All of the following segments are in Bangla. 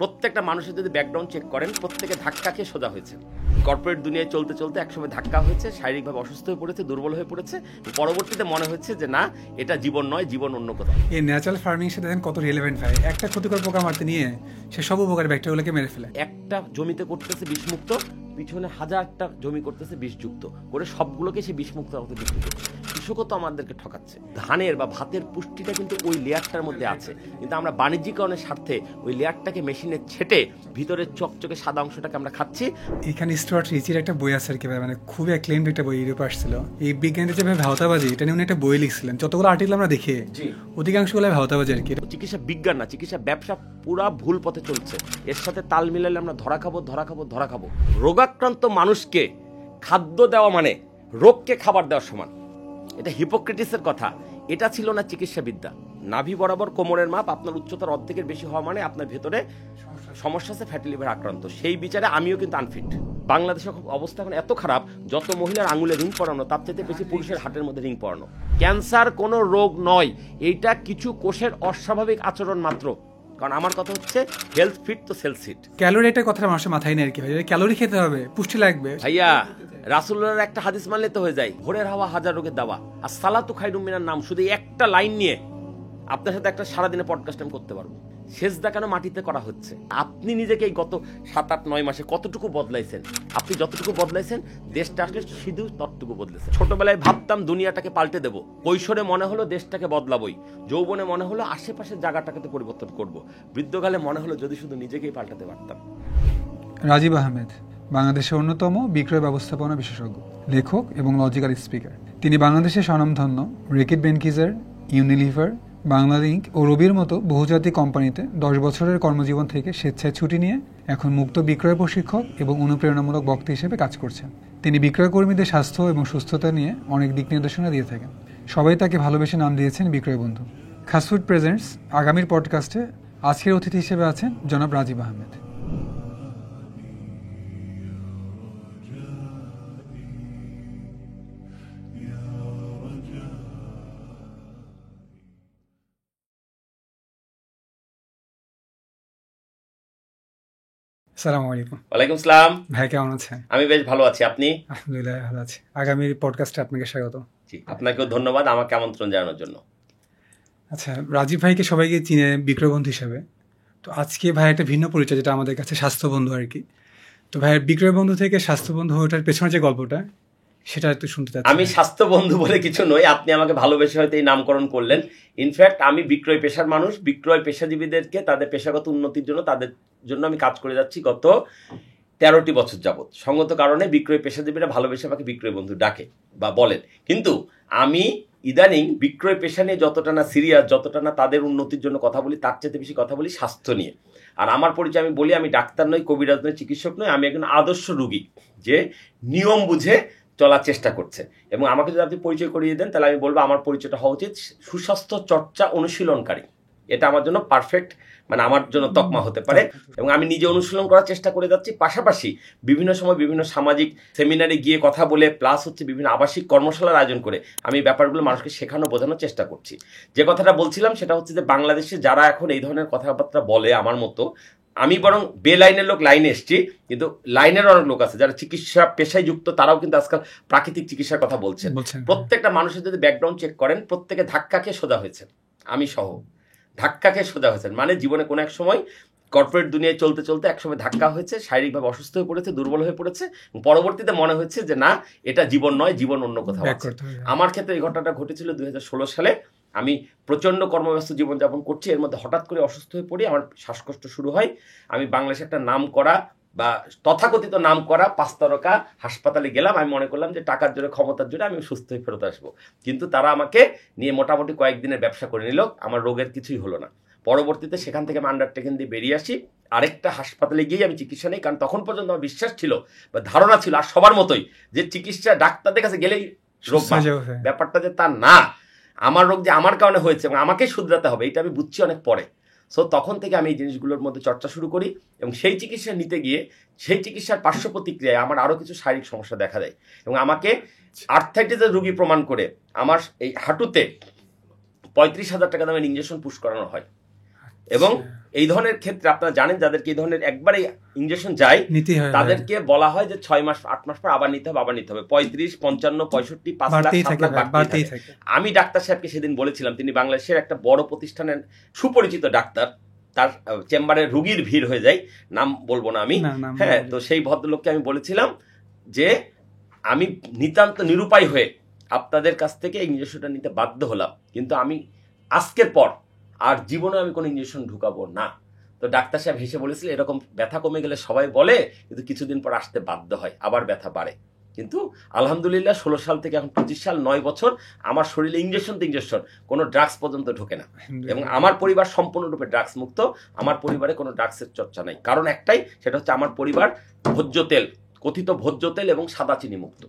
প্রত্যেকটা মানুষের যদি ব্যাকগ্রাউন্ড চেক করেন, প্রত্যেকে ধাক্কা খেয়ে সোজা হয়েছে। কর্পোরেট দুনিয়ায় চলতে চলতে একসময় ধাক্কা হয়েছে, শারীরিকভাবে অসুস্থ হয়ে পড়েছে, দুর্বল হয়ে পড়েছে। পরবর্তীতে মনে হচ্ছে যে না, এটা জীবন নয়, জীবন অন্য কোথাও। এই ন্যাচারাল ফার্মিং সাথে দেখেন কত রিলেভেন্ট হয়। একটা ক্ষতিকর পোকা মারতে নিয়ে সে সব উপকারী ব্যাকটেরিয়াগুলোকে মেরে ফেলে। একটা জমিতে করতেছে বিষমুক্ত, পিছনে হাজারটা জমি করতেছে বিষযুক্ত, করে সবগুলোকে সে বিষমুক্ত মতো বিক্রি করছে। কৃষকও তো আমাদেরকে ঠকাচ্ছে। ধানের বা ভাতের পুষ্টিটা কিন্তু ওই লেয়ারটার মধ্যে আছে, কিন্তু আমরা বাণিজ্যিকরণের স্বার্থে ওই লেয়ারটাকে মেশিনে ছেটে ভিতরের চকচকে সাদা অংশটাকে আমরা খাচ্ছি। এখানে স্টুয়ার্ট রিচির একটা বই আছে আর কি, মানে খুবই অ্যাক্লেমড একটা বই ইউরোপে আসছিল। এই বিজ্ঞানীদের যেভাবে ভাওতাবাজি, এটা নিয়ে উনি একটা বই লিখছিলেন। যতগুলো আর্টিকেল আমরা দেখি অধিকাংশগুলো ভাওতাবাজি আর কি। চিকিৎসা বিজ্ঞান না, চিকিৎসা ব্যবসা পুরা ভুল পথে চলছে। এর সাথে তাল মিলালে আমরা ধরা খাবো। রোগাক্রান্ত মানুষকে খাদ্য দেওয়া মানে রোগকে খাবার দেওয়ার সমান। এটা হিপোক্রেটিসের কথা। এটা ছিল না চিকিৎসাবিদ্যা। নাভি বরাবর কোমরের মাপ আপনার উচ্চতার অর্ধেকের বেশি হওয়া মানে আপনার ভেতরে সমস্যা আছে, ফ্যাটি লিভার আক্রান্ত। সেই বিচারে আমিও কিন্তু আনফিট। বাংলাদেশের অবস্থা এখন এত খারাপ, যত মহিলার আঙুলে রিং পরানো তার চাইতে বেশি পুরুষের হাটের মধ্যে রিং পরানো। ক্যান্সার কোনো রোগ নয়, এইটা কিছু কোষের অস্বাভাবিক আচরণ মাত্র। কারণ আমার কথা হচ্ছে হেলথ ফিট তো সেলস ফিট। ক্যালোরি একটা কথা মানুষের মাথায় নেই আর কি ভাই। ক্যালোরি খেতে হবে, পুষ্টি লাগবে ভাইয়া। রাসূলুল্লাহর একটা হাদিস মানলে তো হয়ে যায়, ভোরের হাওয়া হাজার রোগের দাওয়া। আর সালাতু খায়রুম মিনান নাম, শুধু একটা লাইন নিয়ে আপনার সাথে একটা সারাদিনে পডকাস্ট আমি করতে পারবো। সেজদা কেন মাটিতে করা হচ্ছে? আপনি নিজেকে এই গত 7-8-9 মাসে কতটুকু বদলাইছেন? আপনি যতটুকু বদলাইছেন, দেশটা আসলে শুধু ততটুকু বদলেছে। ছোটবেলায় ভাবতাম দুনিয়াটাকে পাল্টে দেবো, কৈশোরে মনে হলো দেশটাকে বদলাবই, যৌবনে মনে হলো আশেপাশের জায়গাটাকে তো পরিবর্তন করব, বৃদ্ধকালে মনে হলো যদি শুধু নিজেকেই পাল্টাতে পারতাম। রাজীব আহমেদ বাংলাদেশের অন্যতম বিক্রয় ব্যবস্থাপনা বিশেষজ্ঞ, লেখক এবং লজিক্যাল স্পিকার। তিনি বাংলাদেশের স্বনামধন্য রেকিট বেনকিজার, ইউনিলিভার, বাংলালিংক ও রবির মতো বহুজাতিক কোম্পানিতে 10 বছরের কর্মজীবন থেকে স্বেচ্ছায় ছুটি নিয়ে এখন মুক্ত বিক্রয় প্রশিক্ষক এবং অনুপ্রেরণামূলক বক্তা হিসেবে কাজ করছেন। তিনি বিক্রয়কর্মীদের স্বাস্থ্য এবং সুস্থতা নিয়ে অনেক দিক নির্দেশনা দিয়ে থাকেন। সবাই তাকে ভালোবেসে নাম দিয়েছেন বিক্রয় বন্ধু। খাসফুড প্রেজেন্টস আগামীর পডকাস্টে আজকের অতিথি হিসেবে আছেন জনাব রাজীব আহমেদ। আসসালামু আলাইকুম। ওয়ালাইকুম আসসালাম। ভাই কেমন আছেন? আমি বেশ ভালো আছি, আপনি? আলহামদুলিল্লাহ ভালো আছি। আগামীর পডকাস্টে আপনাকে স্বাগত। জি, আপনাকেও ধন্যবাদ আমাকে আমন্ত্রণ জানানোর জন্য। আচ্ছা, রাজীব ভাইকে সবাইকে চিনে বিক্রয় বন্ধু হিসাবে। তো আজকে ভাই একটা ভিন্ন পরিচয়, যেটা আমাদের কাছে স্বাস্থ্য বন্ধু আর কি। তো ভাইয়ের বিক্রয় বন্ধু থেকে স্বাস্থ্য বন্ধু ওটার পেছনে যে গল্পটা, সেটা একটু শুনতে চাচ্ছি। আমি স্বাস্থ্য বন্ধু বলে কিছু নই, আপনি আমাকে ভালোবেসে হয়তো এই নামকরণ করলেন। ইনফ্যাক্ট আমি বিক্রয় পেশার মানুষ। বিক্রয় পেশাজীবীদেরকে তাদের পেশাগত উন্নতির জন্য, তাদের জন্য আমি কাজ করে যাচ্ছি গত 13টি বছর যাবৎ। সঙ্গত কারণে বিক্রয় পেশাজীবীরা ভালোবেসে আমাকে বিক্রয় বন্ধু ডাকে বা বলেন। কিন্তু আমি ইদানিং বিক্রয় পেশা নিয়ে যতটা না সিরিয়াস, যতটা না তাদের উন্নতির জন্য কথা বলি, তার চেয়ে বেশি কথা বলি স্বাস্থ্য নিয়ে। আর আমার পরিচয় আমি বলি, আমি ডাক্তার নই, কবিরাজ নই, চিকিৎসক নই, আমি একজন আদর্শ রোগী যে নিয়ম বুঝে চলার চেষ্টা করছে। এবং আমাকে যদি আপনি পরিচয় করিয়ে দেন, তাহলে আমি বলবো আমার পরিচয়টা হওয়া উচিত সুস্বাস্থ্য চর্চা অনুশীলনকারী। এটা আমার জন্য পারফেক্ট, মানে আমার জন্য তকমা হতে পারে। এবং আমি নিজে অনুশীলন করার চেষ্টা করে যাচ্ছি, পাশাপাশি বিভিন্ন সময় বিভিন্ন সামাজিক সেমিনারে গিয়ে কথা বলে, প্লাস হচ্ছে বিভিন্ন আবাসিক কর্মশালার আয়োজন করে আমি ব্যাপারগুলো মানুষকে শেখানো, বোঝানোর চেষ্টা করছি। যে কথাটা বলছিলাম সেটা হচ্ছে যে বাংলাদেশে যারা এখন এই ধরনের কথাবার্তা বলে আমার মতো, আমি বরং বে লাইনের লোক লাইনে এসছি, কিন্তু লাইনের অনেক লোক আছে যারা চিকিৎসা পেশায় যুক্ত, তারাও কিন্তু আজকাল প্রাকৃতিক চিকিৎসার কথা বলছেন। প্রত্যেকটা মানুষের যদি ব্যাকগ্রাউন্ড চেক করেন, প্রত্যেকে ধাক্কা খেয়ে সোজা হয়েছেন, আমি সহ ধাক্কা খেয়ে সোজা হয়েছেন। মানে জীবনে কোনো এক সময় কর্পোরেট দুনিয়ায় চলতে চলতে একসময় ধাক্কা হয়েছে, শারীরিকভাবে অসুস্থ হয়ে পড়েছে, দুর্বল হয়ে পড়েছে, পরবর্তীতে মনে হচ্ছে যে না, এটা জীবন নয়, জীবন অন্য কোথাও আছে। আমার ক্ষেত্রে এই ঘটনাটা ঘটেছিল 2016 সালে। আমি প্রচণ্ড কর্মব্যস্ত জীবনযাপন করছি, এর মধ্যে হঠাৎ করে অসুস্থ হয়ে পড়ি, আমার শ্বাসকষ্ট শুরু হয়। আমি বাংলাদেশে একটা নাম করা বা তথাকথিত নাম করা 5 তারকা হাসপাতালে গেলাম। আমি মনে করলাম যে টাকার জোরে, ক্ষমতার জোরে আমি সুস্থ হয়ে ফেরত আসবো। কিন্তু তারা আমাকে নিয়ে মোটামুটি কয়েকদিনের ব্যবসা করে নিল, আমার রোগের কিছুই হলো না। পরবর্তীতে সেখান থেকে আমি আন্ডারটেকিং দিয়ে বেরিয়ে আসি, আরেকটা হাসপাতালে গিয়ে আমি চিকিৎসা নেই। কারণ তখন পর্যন্ত আমার বিশ্বাস ছিল বা ধারণা ছিল, আর সবার মতোই, যে চিকিৎসা ডাক্তারদের কাছে গেলেই রোগ, ব্যাপারটা যে তা না। আমার রোগ যে আমার কারণে হয়েছে এবং আমাকেই শুধরাতে হবে, এটা আমি বুঝছি অনেক পরে। সো তখন থেকে আমি এই জিনিসগুলোর মধ্যে চর্চা শুরু করি এবং সেই চিকিৎসা নিতে গিয়ে সেই চিকিৎসার পার্শ্ব প্রতিক্রিয়ায় আমার আরও কিছু শারীরিক সমস্যা দেখা দেয় এবং আমাকে আর্থ্রাইটিসের রোগী প্রমাণ করে আমার এই হাঁটুতে 35,000 টাকা দামের ইঞ্জেকশন পুশ করানো হয়। এবং এই ধরনের ক্ষেত্রে আপনারা জানেন যাদেরকে এই ধরনের একবারে ইনজেকশন যায় তাদেরকে বলা হয় যে 6 মাস 8 মাস পর আবার নিতে হবে 35, 55, 65, 5 লাখ 7 লাখ বাড়তেই থাকে। আমি ডাক্তার সাহেবকে সেদিন বলেছিলাম, তিনি বাংলাদেশের একটা বড় প্রতিষ্ঠানের সুপরিচিত ডাক্তার, তার চেম্বারে রুগীর ভিড় হয়ে যায়, নাম বলবো না আমি, হ্যাঁ, তো সেই ভদ্রলোককে আমি বলেছিলাম যে আমি নিতান্ত নিরুপায় হয়ে আপনাদের কাছ থেকে ইনজেকশনটা নিতে বাধ্য হলাম, কিন্তু আমি আজকের পর আর জীবনে আমি কোনো ইনজেকশন ঢুকাবো না। তো ডাক্তার সাহেব হেসে বলেছিল এরকম ব্যথা কমে গেলে সবাই বলে, কিন্তু কিছুদিন পর আসতে বাধ্য হয়, আবার ব্যথা বাড়ে। কিন্তু আলহামদুলিল্লাহ 16 সাল থেকে এখন 25 সাল, 9 বছর আমার শরীরে ইনজেকশন কোনো ড্রাগস পর্যন্ত ঢোকে না, এবং আমার পরিবার সম্পূর্ণরূপে ড্রাগস মুক্ত। আমার পরিবারে কোনো ড্রাগসের চর্চা নাই, কারণ একটাই, সেটা হচ্ছে আমার পরিবার ভোজ্য তেল, কথিত ভোজ্য তেল এবং সাদা চিনি মুক্ত।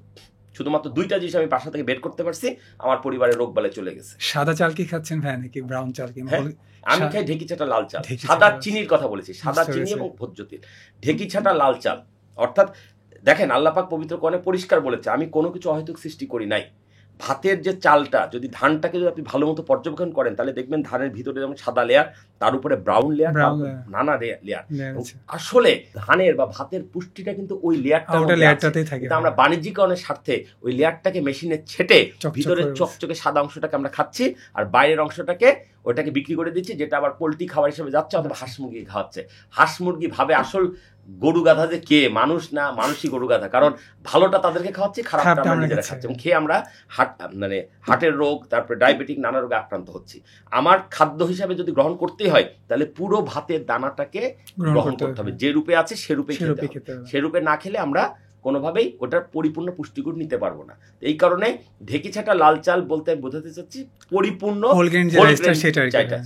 শুধুমাত্র 2টা জিনিস আমি বাসা থেকে বের করতে পারছি, আমার পরিবারের রোগ বালে চলে গেছে। সাদা চাল কি খাচ্ছেন ভাই নাকি ব্রাউন চাল? কি আমি খাই ঢেকি ছাটা লাল চাল, সাদা চিনির কথা বলেছি, সাদা চিনি এবং ভোজ্য তেল, ঢেকি ছাটা লাল চাল। অর্থাৎ দেখেন আল্লাহ পাক পবিত্র কোরআনে পরিষ্কার বলেছে আমি কোনো কিছু অহেতুক সৃষ্টি করি নাই। ভাতের যে চালটা, যদি ধানটাকে যদি আপনি ভালো মতো পর্যবেক্ষণ করেন তাহলে দেখবেন ধানের ভিতরে যেমন সাদা লেয়ার, তার উপরে ব্রাউন লেয়ার, নানা লেয়ার। আসলে ধানের বা ভাতের পুষ্টিটা কিন্তু ওই লেয়ারটাতেই থাকে। আমরা বাণিজ্যিকরণের স্বার্থে ওই লেয়ারটাকে মেশিনে ছেটে ভিতরের চকচকে সাদা অংশটাকে আমরা খাচ্ছি, আর বাইরের অংশটাকে ওটাকে বিক্রি করে দিচ্ছি, যেটা আবার পোল্ট্রি খাবার হিসেবে যাচ্ছে, অথবা হাঁস মুরগি খাওয়াচ্ছে। হাঁস মুরগি ভাবে আসল গরু গাধা যে কে, মানুষ না, মানুষই গরু গাধা, কারণ ভালোটা তাদেরকে খাওয়াচ্ছি, খারাপটা আমরা নিজেরা খাচ্ছি, এবং খেয়ে আমরা হার্টের রোগ, তারপরে ডায়াবেটিক, নানা রোগে আক্রান্ত হচ্ছি। আমার খাদ্য হিসাবে যদি গ্রহণ করতেই হয় তাহলে পুরো ভাতের দানাটাকে গ্রহণ করতে হবে, যে রূপে আছে সে রূপে খেতে হবে। সে রূপে না খেলে আমরা কোনোভাবেই ওটার পরিপূর্ণ পুষ্টিগুণ নিতে পারবো না। এই কারণে ঢেকি ছাটা লাল চাল বলতে আমি বোঝাতে চাচ্ছি পরিপূর্ণ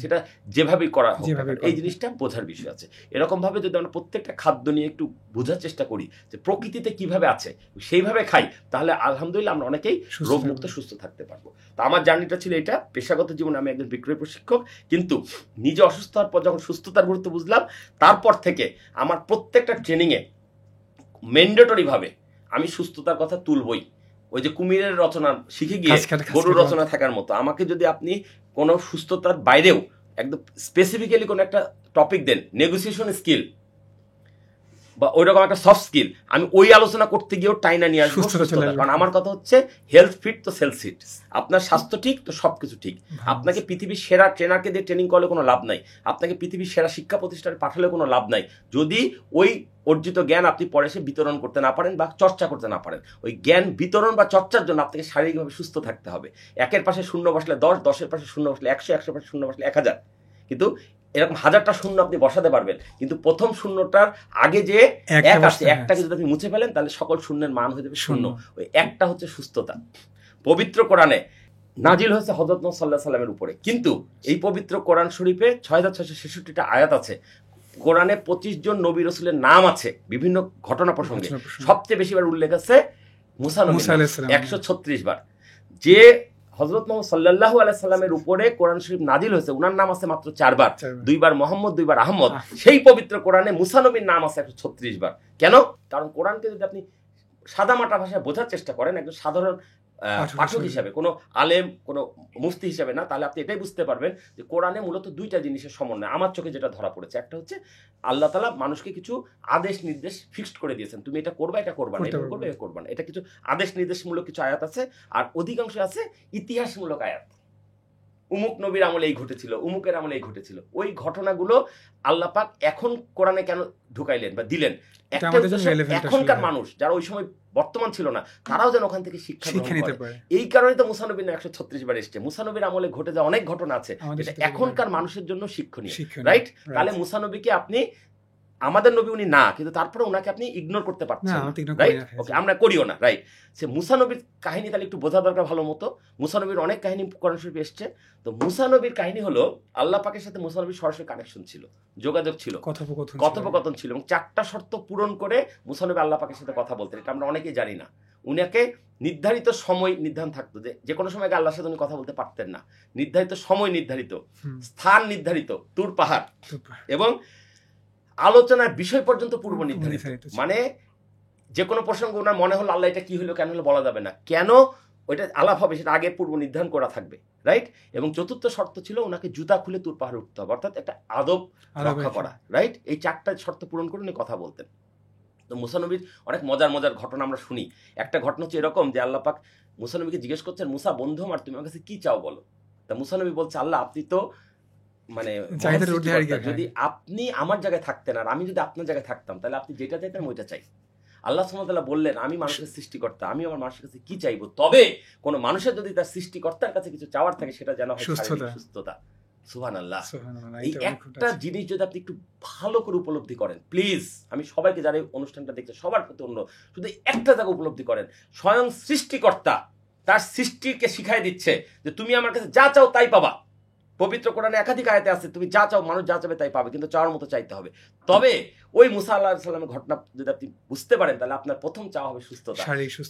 সেটা যেভাবেই করা হোক, এই জিনিসটা বোঝার বিষয় আছে। এরকম ভাবে যদি আমরা প্রত্যেকটা খাদ্য নিয়ে একটু বোঝার চেষ্টা করি যে প্রকৃতিতে কিভাবে আছে, সেইভাবে খাই, তাহলে আলহামদুলিল্লাহ আমরা অনেকেই রোগমুক্ত সুস্থ থাকতে পারবো। তো আমার জার্নিটা ছিল এটা। পেশাগত জীবনে আমি একজন বিক্রয় প্রশিক্ষক, কিন্তু নিজে অসুস্থ হওয়ার পর যখন সুস্থতার গুরুত্ব বুঝলাম, তারপর থেকে আমার প্রত্যেকটা ট্রেনিংয়ে ম্যান্ডেটরি ভাবে আমি সুস্থতার কথা তুলবই। ওই যে কুমিরের রচনা শিখে গিয়ে গরুর রচনা থাকার মতো, আমাকে যদি আপনি কোনো সুস্থতার বাইরেও একদম স্পেসিফিক্যালি কোনো একটা টপিক দেন, নেগোসিয়েশন স্কিল বা ওই রকম একটা সফট স্কিল, আমি ওই আলোচনা করতে গিয়েও টাইনা নিয়ে আসবো। কারণ আমার কথা হচ্ছে হেলথ ফিট তো সেলস ফিট, আপনার স্বাস্থ্য ঠিক তো সবকিছু ঠিক। আপনাকে পৃথিবীর সেরা ট্রেনারকে দিয়ে ট্রেনিং করলে কোনো লাভ নাই, আপনাকে পৃথিবীর সেরা শিক্ষা প্রতিষ্ঠানে পাঠালে কোনো লাভ নাই, যদি ওই অর্জিত জ্ঞান আপনি পরে এসে বিতরণ করতে না পারেন বা চর্চা করতে না পারেন। ওই জ্ঞান বিতরণ বা চর্চার জন্য আপনাকে শারীরিকভাবে সুস্থ থাকতে হবে। 1-এর পাশে শূন্য বসলে 10, 10-এর পাশে শূন্য বসলে 100, 100-এর পাশে শূন্য বসলে 1000, কিন্তু এরকম 1000টা শূন্য আপনি বসাতে পারবেন, কিন্তু প্রথম শূন্যটার আগে যে এক আছে, একটাকে যদি আপনি মুছে ফেলেন তাহলে সকল শূন্যের মান হয়ে যাবে শূন্য। ওই একটা হচ্ছে সুস্থতা। পবিত্র কোরআনে নাজিল হয়েছে হযরত মুহাম্মদ সাল্লাল্লাহু আলাইহি ওয়াসাল্লামের উপরে, কিন্তু এই পবিত্র কোরআন শরীফে 6666টা আয়াত আছে। কোরআনে 25 জন নবী রাসূলের নাম আছে বিভিন্ন ঘটনা প্রসঙ্গে। সবচেয়ে বেশি বার উল্লেখ আছে মুসা নবী 136 বার। যে হযরত মুহাম্মদ সাল্লাল্লাহু আলাইহি সাল্লামের উপরে কোরআন শরীফ নাজিল হয়েছে, উনার নাম আছে মাত্র 4 বার, 2 বার মোহাম্মদ, 2 বার আহমদ। সেই পবিত্র কোরআনে মুসা নবীর নাম আছে 136 বার। কেন? কারণ কোরআনকে যদি আপনি সাদামাটা ভাষায় বোঝার চেষ্টা করেন, একজন সাধারণ পাঠক হিসাবে, কোনো আলেম, কোনো মুফতি হিসাবে না, তাহলে আপনি এটাই বুঝতে পারবেন যে কোরআনে মূলত 2টা জিনিসের সমন্বয়। আমার চোখে যেটা ধরা পড়েছে, একটা হচ্ছে আল্লাহ তাআলা মানুষকে কিছু আদেশ নির্দেশ ফিক্সড করে দিয়েছেন, তুমি এটা করবা, এটা করবা না, এটা করবে, এটা করবা না। এটা কিছু আদেশ নির্দেশমূলক কিছু আয়াত আছে, আর অধিকাংশ আছে ইতিহাসমূলক আয়াত। উমুক নবীর আমলে এই ঘটেছিল, উমুকের আমলে এই ঘটেছিল। ওই ঘটনাগুলো আল্লাহ পাক এখন কোরআনে কেন ঢুকাইলেন বা দিলেন? এখনকার মানুষ যারা ওই সময় বর্তমান ছিল না, তারাও যেন ওখান থেকে শিক্ষা নিতে পারে। এই কারণে তো মুসা নবীর 136 বার এসছে। মুসা নবীর আমলে ঘটে যাওয়া অনেক ঘটনা আছে এখনকার মানুষের জন্য শিক্ষণীয়, রাইট? তাহলে মুসা নবীকে আপনি, আমাদের নবী উনি না, কিন্তু তারপরে ওনাকে আপনি ইগনোর করতে পারছেন, রাইট? ওকে, আমরা করিও না, রাইট? সে মুসা নবীর কাহিনী তাহলে একটু বোঝা দরকার ভালো মতো। মুসা নবীর অনেক কাহিনী কোরআন শরীফে এসছে। তো মুসা নবীর কাহিনী হলো আল্লাহ পাকের সাথে মুসা নবীর সরাসরি কানেকশন ছিল, যোগাযোগ ছিল, কথোপকথন ছিল, এবং 4টা শর্ত পূরণ করে মুসা নবী আল্লাহ পাকের সাথে কথা বলতেন। এটা আমরা অনেকেই জানি না। উনাকে নির্ধারিত সময় নির্ধারণ থাকতো, যে কোনো সময় আল্লাহর সাথে উনি কথা বলতে পারতেন না। নির্ধারিত সময় নির্ধারিত, স্থান নির্ধারিত, তুর পাহাড়, এবং আলোচনার বিষয় পর্যন্ত পূর্ব নির্ধারিত। মানে যে কোনো প্রসঙ্গ ওনার মনে হলো আল্লাহ এটা কি হলো কেন হলো বলা যাবে না। কেন ওইটা আলাপ হবে, সেটা আগে পূর্ব নির্ধারণ করা থাকবে, রাইট। এবং চতুর্থ শর্ত ছিল ওনাকে জুতা খুলে তুর পাহাড়ে উঠতে হবে, অর্থাৎ একটা আদব রক্ষা করা, রাইট। এই 4টা শর্ত পূরণ করে উনি কথা বলতেন। তো মুসা নবীর অনেক মজার মজার ঘটনা আমরা শুনি। একটা ঘটনা হচ্ছে এরকম যে আল্লাহ পাক মুসা নবীকে জিজ্ঞেস করছেন, মুসা বন্ধু আমার, তুমি আমার কাছে কি চাও বলো। তা মুসা নবী বলছে, আল্লাহ আপনি তো মানে যদি আপনি আমার জায়গায় থাকতেন আর আমি যদি আপনার জায়গায় থাকতাম তাহলে আপনি যেটা চাইতেন ওইটা চাই। আল্লাহ সুবহানাহু ওয়া তাআলা বললেন, আমি মানুষের সৃষ্টিকর্তা, আমি আমার মানুষের কাছে কি চাইবো, তবে কোন মানুষের যদি তার সৃষ্টিকর্তার কাছে কিছু চাওয়ার থাকে সেটা যেন হয় সুস্থতা। সুবহানাল্লাহ। এই একটা জিনিস যদি আপনি একটু ভালো করে উপলব্ধি করেন, প্লিজ আমি সবাইকে যারা অনুষ্ঠানটা দেখছে সবার প্রতি অনুরোধ, শুধু একটা জায়গা উপলব্ধি করেন, স্বয়ং সৃষ্টিকর্তা তার সৃষ্টিকে শিখাই দিচ্ছে যে তুমি আমার কাছে যা চাও তাই পাবা। পবিত্র কোরআনে একাধিক আয়াতে আছে তুমি যা চাও, মানুষ যা চাবে তাই পাবে, কিন্তু চাওয়ার মতো চাইতে হবে। তবে ওই মুসা আলাইহিস সালামের ঘটনা যদি আপনি বুঝতে পারেন তাহলে আপনার প্রথম চাওয়া হবে সুস্থতা।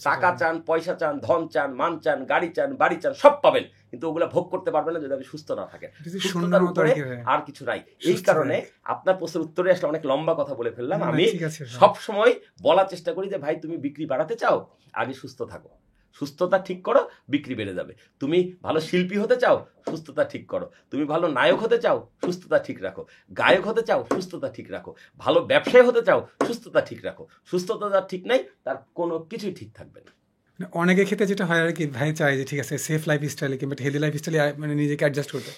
টাকা চান, পয়সা চান, ধন চান, মান চান, গাড়ি চান, বাড়ি চান, সব পাবেন, কিন্তু ওগুলা ভোগ করতে পারবেন না যদি আপনি সুস্থ না থাকেন। সুস্থতার উপরে আর কিছু নাই। এই কারণে আপনার প্রশ্নের উত্তরে আসলে অনেক লম্বা কথা বলে ফেললাম। আমি সব সময় বলার চেষ্টা করি যে ভাই তুমি বিক্রি বাড়াতে চাও, আগে সুস্থ থাকো, সুস্থতা ঠিক করো, বিক্রি বেড়ে যাবে। তুমি ভালো শিল্পী হতে চাও, সুস্থতা ঠিক করো। তুমি ভালো নায়ক হতে চাও, সুস্থতা ঠিক রাখো। গায়ক হতে চাও, সুস্থতা ঠিক রাখো। ভালো ব্যবসায়ী হতে চাও, সুস্থতা ঠিক রাখো। সুস্থতা যার ঠিক নাই তার কোনো কিছুই ঠিক থাকবে না। অনেকের ক্ষেত্রে যেটা হয় আর কি, ভাই চাই যে ঠিক আছে সেফ লাইফ স্টাইলে কিংবা হেলদি লাইফ স্টাইলে মানে নিজেকে অ্যাডজাস্ট করতে,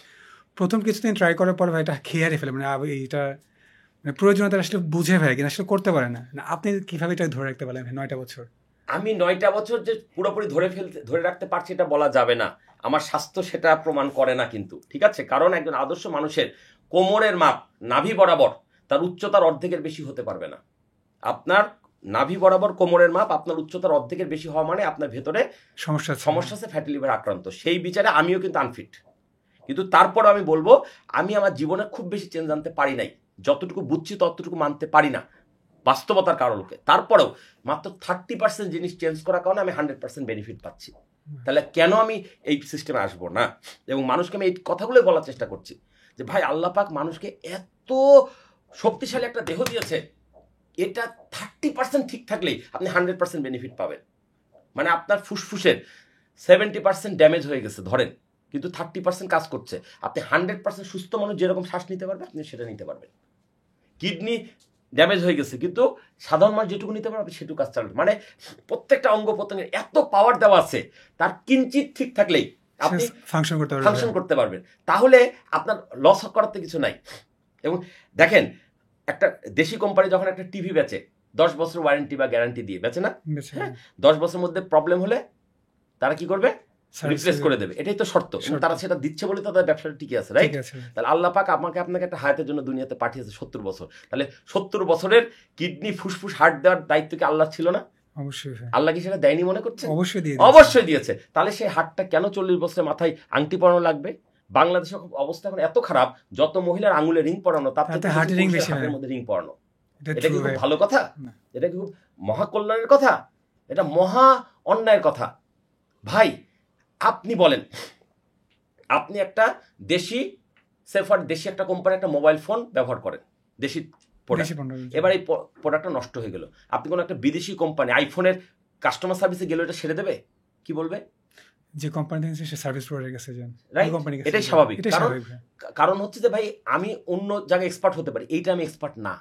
প্রথম কিছুদিন ট্রাই করার পর ভাই এটা খেয়ে হারিয়ে ফেলে, মানে এইটা মানে প্রয়োজনীয়তা আসলে বুঝে ভাই কিনা আসলে করতে পারে না। আপনি কিভাবে এটা ধরে রাখতে পারলেন 9টা বছর? আমি 9টা বছর যে পুরোপুরি ধরে রাখতে পারছি এটা বলা যাবে না, আমার স্বাস্থ্য সেটা প্রমাণ করে না কিন্তু, ঠিক আছে। কারণ একজন আদর্শ মানুষের কোমরের মাপ নাভি বরাবর তার উচ্চতার অর্ধেকের বেশি হতে পারবে না। আপনার নাভি বরাবর কোমরের মাপ আপনার উচ্চতার অর্ধেকের বেশি হওয়া মানে আপনার ভেতরে সমস্যা আছে, ফ্যাটি লিভার আক্রান্ত। সেই বিচারে আমিও কিন্তু আনফিট, কিন্তু তারপর আমি বলবো আমি আমার জীবনে খুব বেশি চেঞ্জ আনতে পারি নাই, যতটুকু বুঝছি ততটুকু মানতে পারি না বাস্তবতার কারণকে। তারপরেও মাত্র 30% জিনিস চেঞ্জ করার কারণে আমি 100% বেনিফিট পাচ্ছি। তাহলে কেন আমি এই সিস্টেমে আসবো না? এবং মানুষকে আমি এই কথাগুলোই বলার চেষ্টা করছি যে ভাই আল্লাহ পাক মানুষকে এত শক্তিশালী একটা দেহ দিয়েছে, এটা 30% ঠিক থাকলেই আপনি 100% বেনিফিট পাবেন। মানে আপনার ফুসফুসের 70% ড্যামেজ হয়ে গেছে ধরেন, কিন্তু 30% কাজ করছে। আপনি 100% সুস্থ মানুষ যেরকম শ্বাস নিতে পারবে আপনি সেটা নিতে পারবেন। কিডনি ড্যামেজ হয়ে গেছে কিন্তু সাধারণ মানুষ যেটুকু নিতে পারবে সেটুকু কাজ চালাবে। মানে প্রত্যেকটা অঙ্গ প্রত্যঙ্গের এত পাওয়ার দেওয়া আছে, তার কিঞ্চিত ঠিক থাকলেই আপনি ফাংশন করতে পারবেন। তাহলে আপনার লস করাতে কিছু নাই। এবং দেখেন একটা দেশি কোম্পানি যখন একটা টিভি বেচে 10 বছর ওয়ারেন্টি বা গ্যারান্টি দিয়ে বেচে না, 10 বছরের মধ্যে প্রবলেম হলে তারা কি করবে? রিপ্লেস করে দেবে। এটাই তো শর্ত। তারা সেটা দিচ্ছে বলে তাদের ব্যবসাটা টিকে আছে, রাইট? তাহলে আল্লাহ পাক আপনাকে একটা হায়াতের জন্য দুনিয়াতে পাঠিয়েছে 70 বছর। তাহলে 70 বছরের কিডনি ফুসফুস হার্ট দেওয়ার দায়িত্ব কি আল্লাহ ছিল না? অবশ্যই। আল্লাহ কি সেটা দেয়নি মনে করছে? অবশ্যই দিয়েছে। তাহলে সেই হার্টটা কেন 40 বছরের মাথায় আংটি পরানো লাগবে? বাংলাদেশের অবস্থা এখন এত খারাপ, যত মহিলার আঙুলে রিং পরানো তার থেকে হার্টের মধ্যে রিং পরানো। এটা কি খুব ভালো কথা? এটা কি খুব মহাকল্যাণের কথা? এটা মহা অন্যায়ের কথা। ভাই আপনি বলেন, আপনি একটা দেশি একটা কোম্পানি একটা মোবাইল ফোন ব্যবহার করেন, দেশি প্রোডাক্ট, এবার এই প্রোডাক্টটা নষ্ট হয়ে গেল, আপনি কোনো একটা বিদেশি কোম্পানি আইফোনের কাস্টমার সার্ভিসে গেলে এটা সেরে দেবে? কি বলবে? যে কোম্পানি থেকে সে সার্ভিস প্রোভাইডার কাছে যান, এটাই স্বাভাবিক। কারণ হচ্ছে যে ভাই আমি অন্য জায়গায় এক্সপার্ট হতে পারি, এইটা আমি এক্সপার্ট না,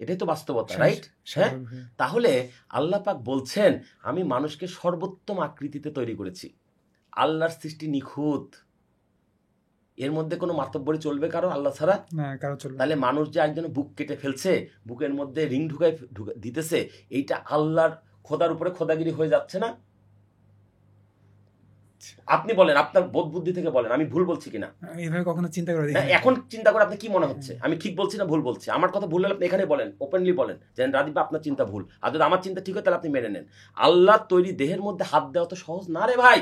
এটাই তো বাস্তবতা, রাইট? হ্যাঁ, তাহলে আল্লাহ পাক বলছেন আমি মানুষকে সর্বোত্তম আকৃতিতে তৈরি করেছি। আল্লাহর সৃষ্টি নিখুঁত, এর মধ্যে কোনো মাতব্বরি চলবে কারো আল্লাহ ছাড়া? তাহলে মানুষ যে একজন বুক কেটে ফেলছে, বুকের মধ্যে রিং ঢুকাই দিতেছে, এইটা আল্লাহর খোদার উপরে খোদাগিরি হয়ে যাচ্ছে না? আপনি বলেন, আপনার বোধ বুদ্ধি থেকে বলেন আমি ভুল বলছি কিনা। এইভাবে কখনো চিন্তা করে এখন চিন্তা করে আপনি কি মনে হচ্ছে আমি ঠিক বলছি না ভুল বলছি? আমার কথা ভুল হলে আপনি এখানে বলেন, ওপেনলি বলেন যে রাজীব আপনার চিন্তা ভুল, আর যদি আমার চিন্তা ঠিক হয় তাহলে আপনি মেনে নেন। আল্লাহর তৈরি দেহের মধ্যে হাত দেওয়া তো সহজ না রে ভাই।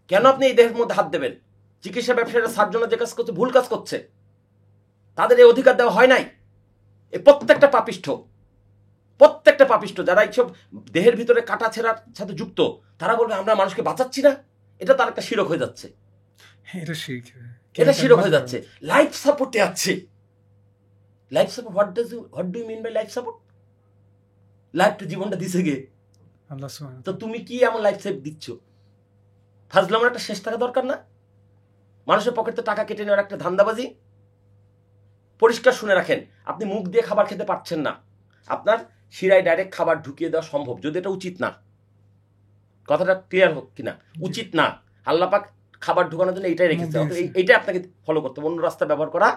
কেন আপনি এই দেহের মধ্যে হাত দেবেন? চিকিৎসা ব্যবসায়ীরা সার্জনরা যে কাজ করছে ভুল কাজ করছে, তাদের এই অধিকার দেওয়া হয় নাই। এই প্রত্যেকটা পাপিষ্ঠ যারা এইসব দেহের ভিতরে কাটা ছেঁড়ার সাথে যুক্ত, তারা বলবে আমরা মানুষকে বাঁচাচ্ছি না, এটা তার একটা শিরক হয়ে যাচ্ছে। এটা শিরক হয়ে যাচ্ছে। লাইফ সাপোর্টে আছে। Life support, what do you mean by life support? লাইফটা জীবনটা দিছে গে, আল্লাহ সুবহানাহু তো তুমি কি এমন লাইফ সেভ দিচ্ছ? ফাজলামের একটা শেষ থাকা দরকার না? মানুষের পকেটে টাকা কেটে নেওয়ার একটা ধান্দাবাজি। পরিষ্কার শুনে রাখেন, আপনি মুখ দিয়ে খাবার খেতে পারছেন না, আপনার শিরায় ডাইরেক্ট খাবার ঢুকিয়ে দেওয়া সম্ভব, যদি এটা উচিত না। কথাটা ক্লিয়ার হোক কিনা? উচিত না। আল্লাহ পাক খাবার ঢুকানোর জন্য এইটাই রেখেছে, এইটাই আপনাকে ফলো করতে হবে, অন্য রাস্তা ব্যবহার করা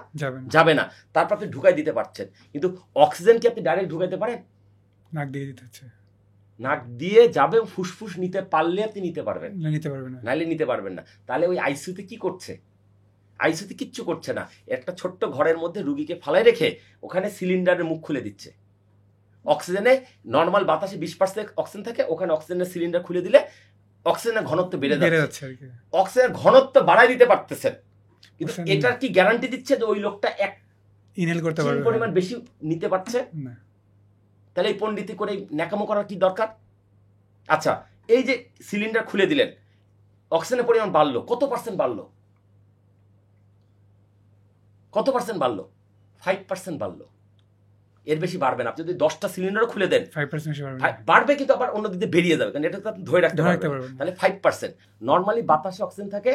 যাবে না। তারপর আপনি ঢুকাই দিতে পারছেন, কিন্তু অক্সিজেন কি আপনি ডাইরেক্ট ঢুকাইতে পারেন? নাক দিয়ে দিতে হচ্ছে। নাক দিয়ে যাবে, ফুসফুস নিতে পারলে আপনি নিতে পারবেন, নিতে পারবেন না, নাইলে নিতে পারবেন না। তাহলে ওই আইসিইউতে কি করছে? আইসিইউতে কিচ্ছু করছে না, একটা ছোট্ট ঘরের মধ্যে রুগীকে ফালাই রেখে ওখানে সিলিন্ডারের মুখ খুলে দিচ্ছে। অক্সিজেনে নর্মাল বাতাসে 20% অক্সিজেন থাকে, ওখানে অক্সিজেনের সিলিন্ডার খুলে দিলে অক্সিজেনের ঘনত্ব বেড়ে যাচ্ছে। অক্সিজেনের ঘনত্ব বাড়ায় দিতে পারতেছেন, কিন্তু এটার কি গ্যারান্টি দিচ্ছে যে ওই লোকটা এক ইনহেল করতে পারবে, পরিমাণ বেশি নিতে পারছে না? তাহলে এই পণ্ডিতি করে ন্যাকামো করার কি দরকার? আচ্ছা, এই যে সিলিন্ডার খুলে দিলেন, অক্সিজেনের পরিমাণ বাড়লো, কত পার্সেন্ট বাড়লো? কত পার্সেন্ট বাড়লো? 5% বাড়লো। এর বেশি বাড়বে না। আপনি যদি 10টা সিলিন্ডারও খুলে দেন 5% বাড়বে, কিন্তু আবার অন্য দিকে বেরিয়ে যাবে, কারণ এটা তো আপনি ধরে রাখতে পারবেন। তাহলে 5%। নর্মালি বাতাসে অক্সিজেন থাকে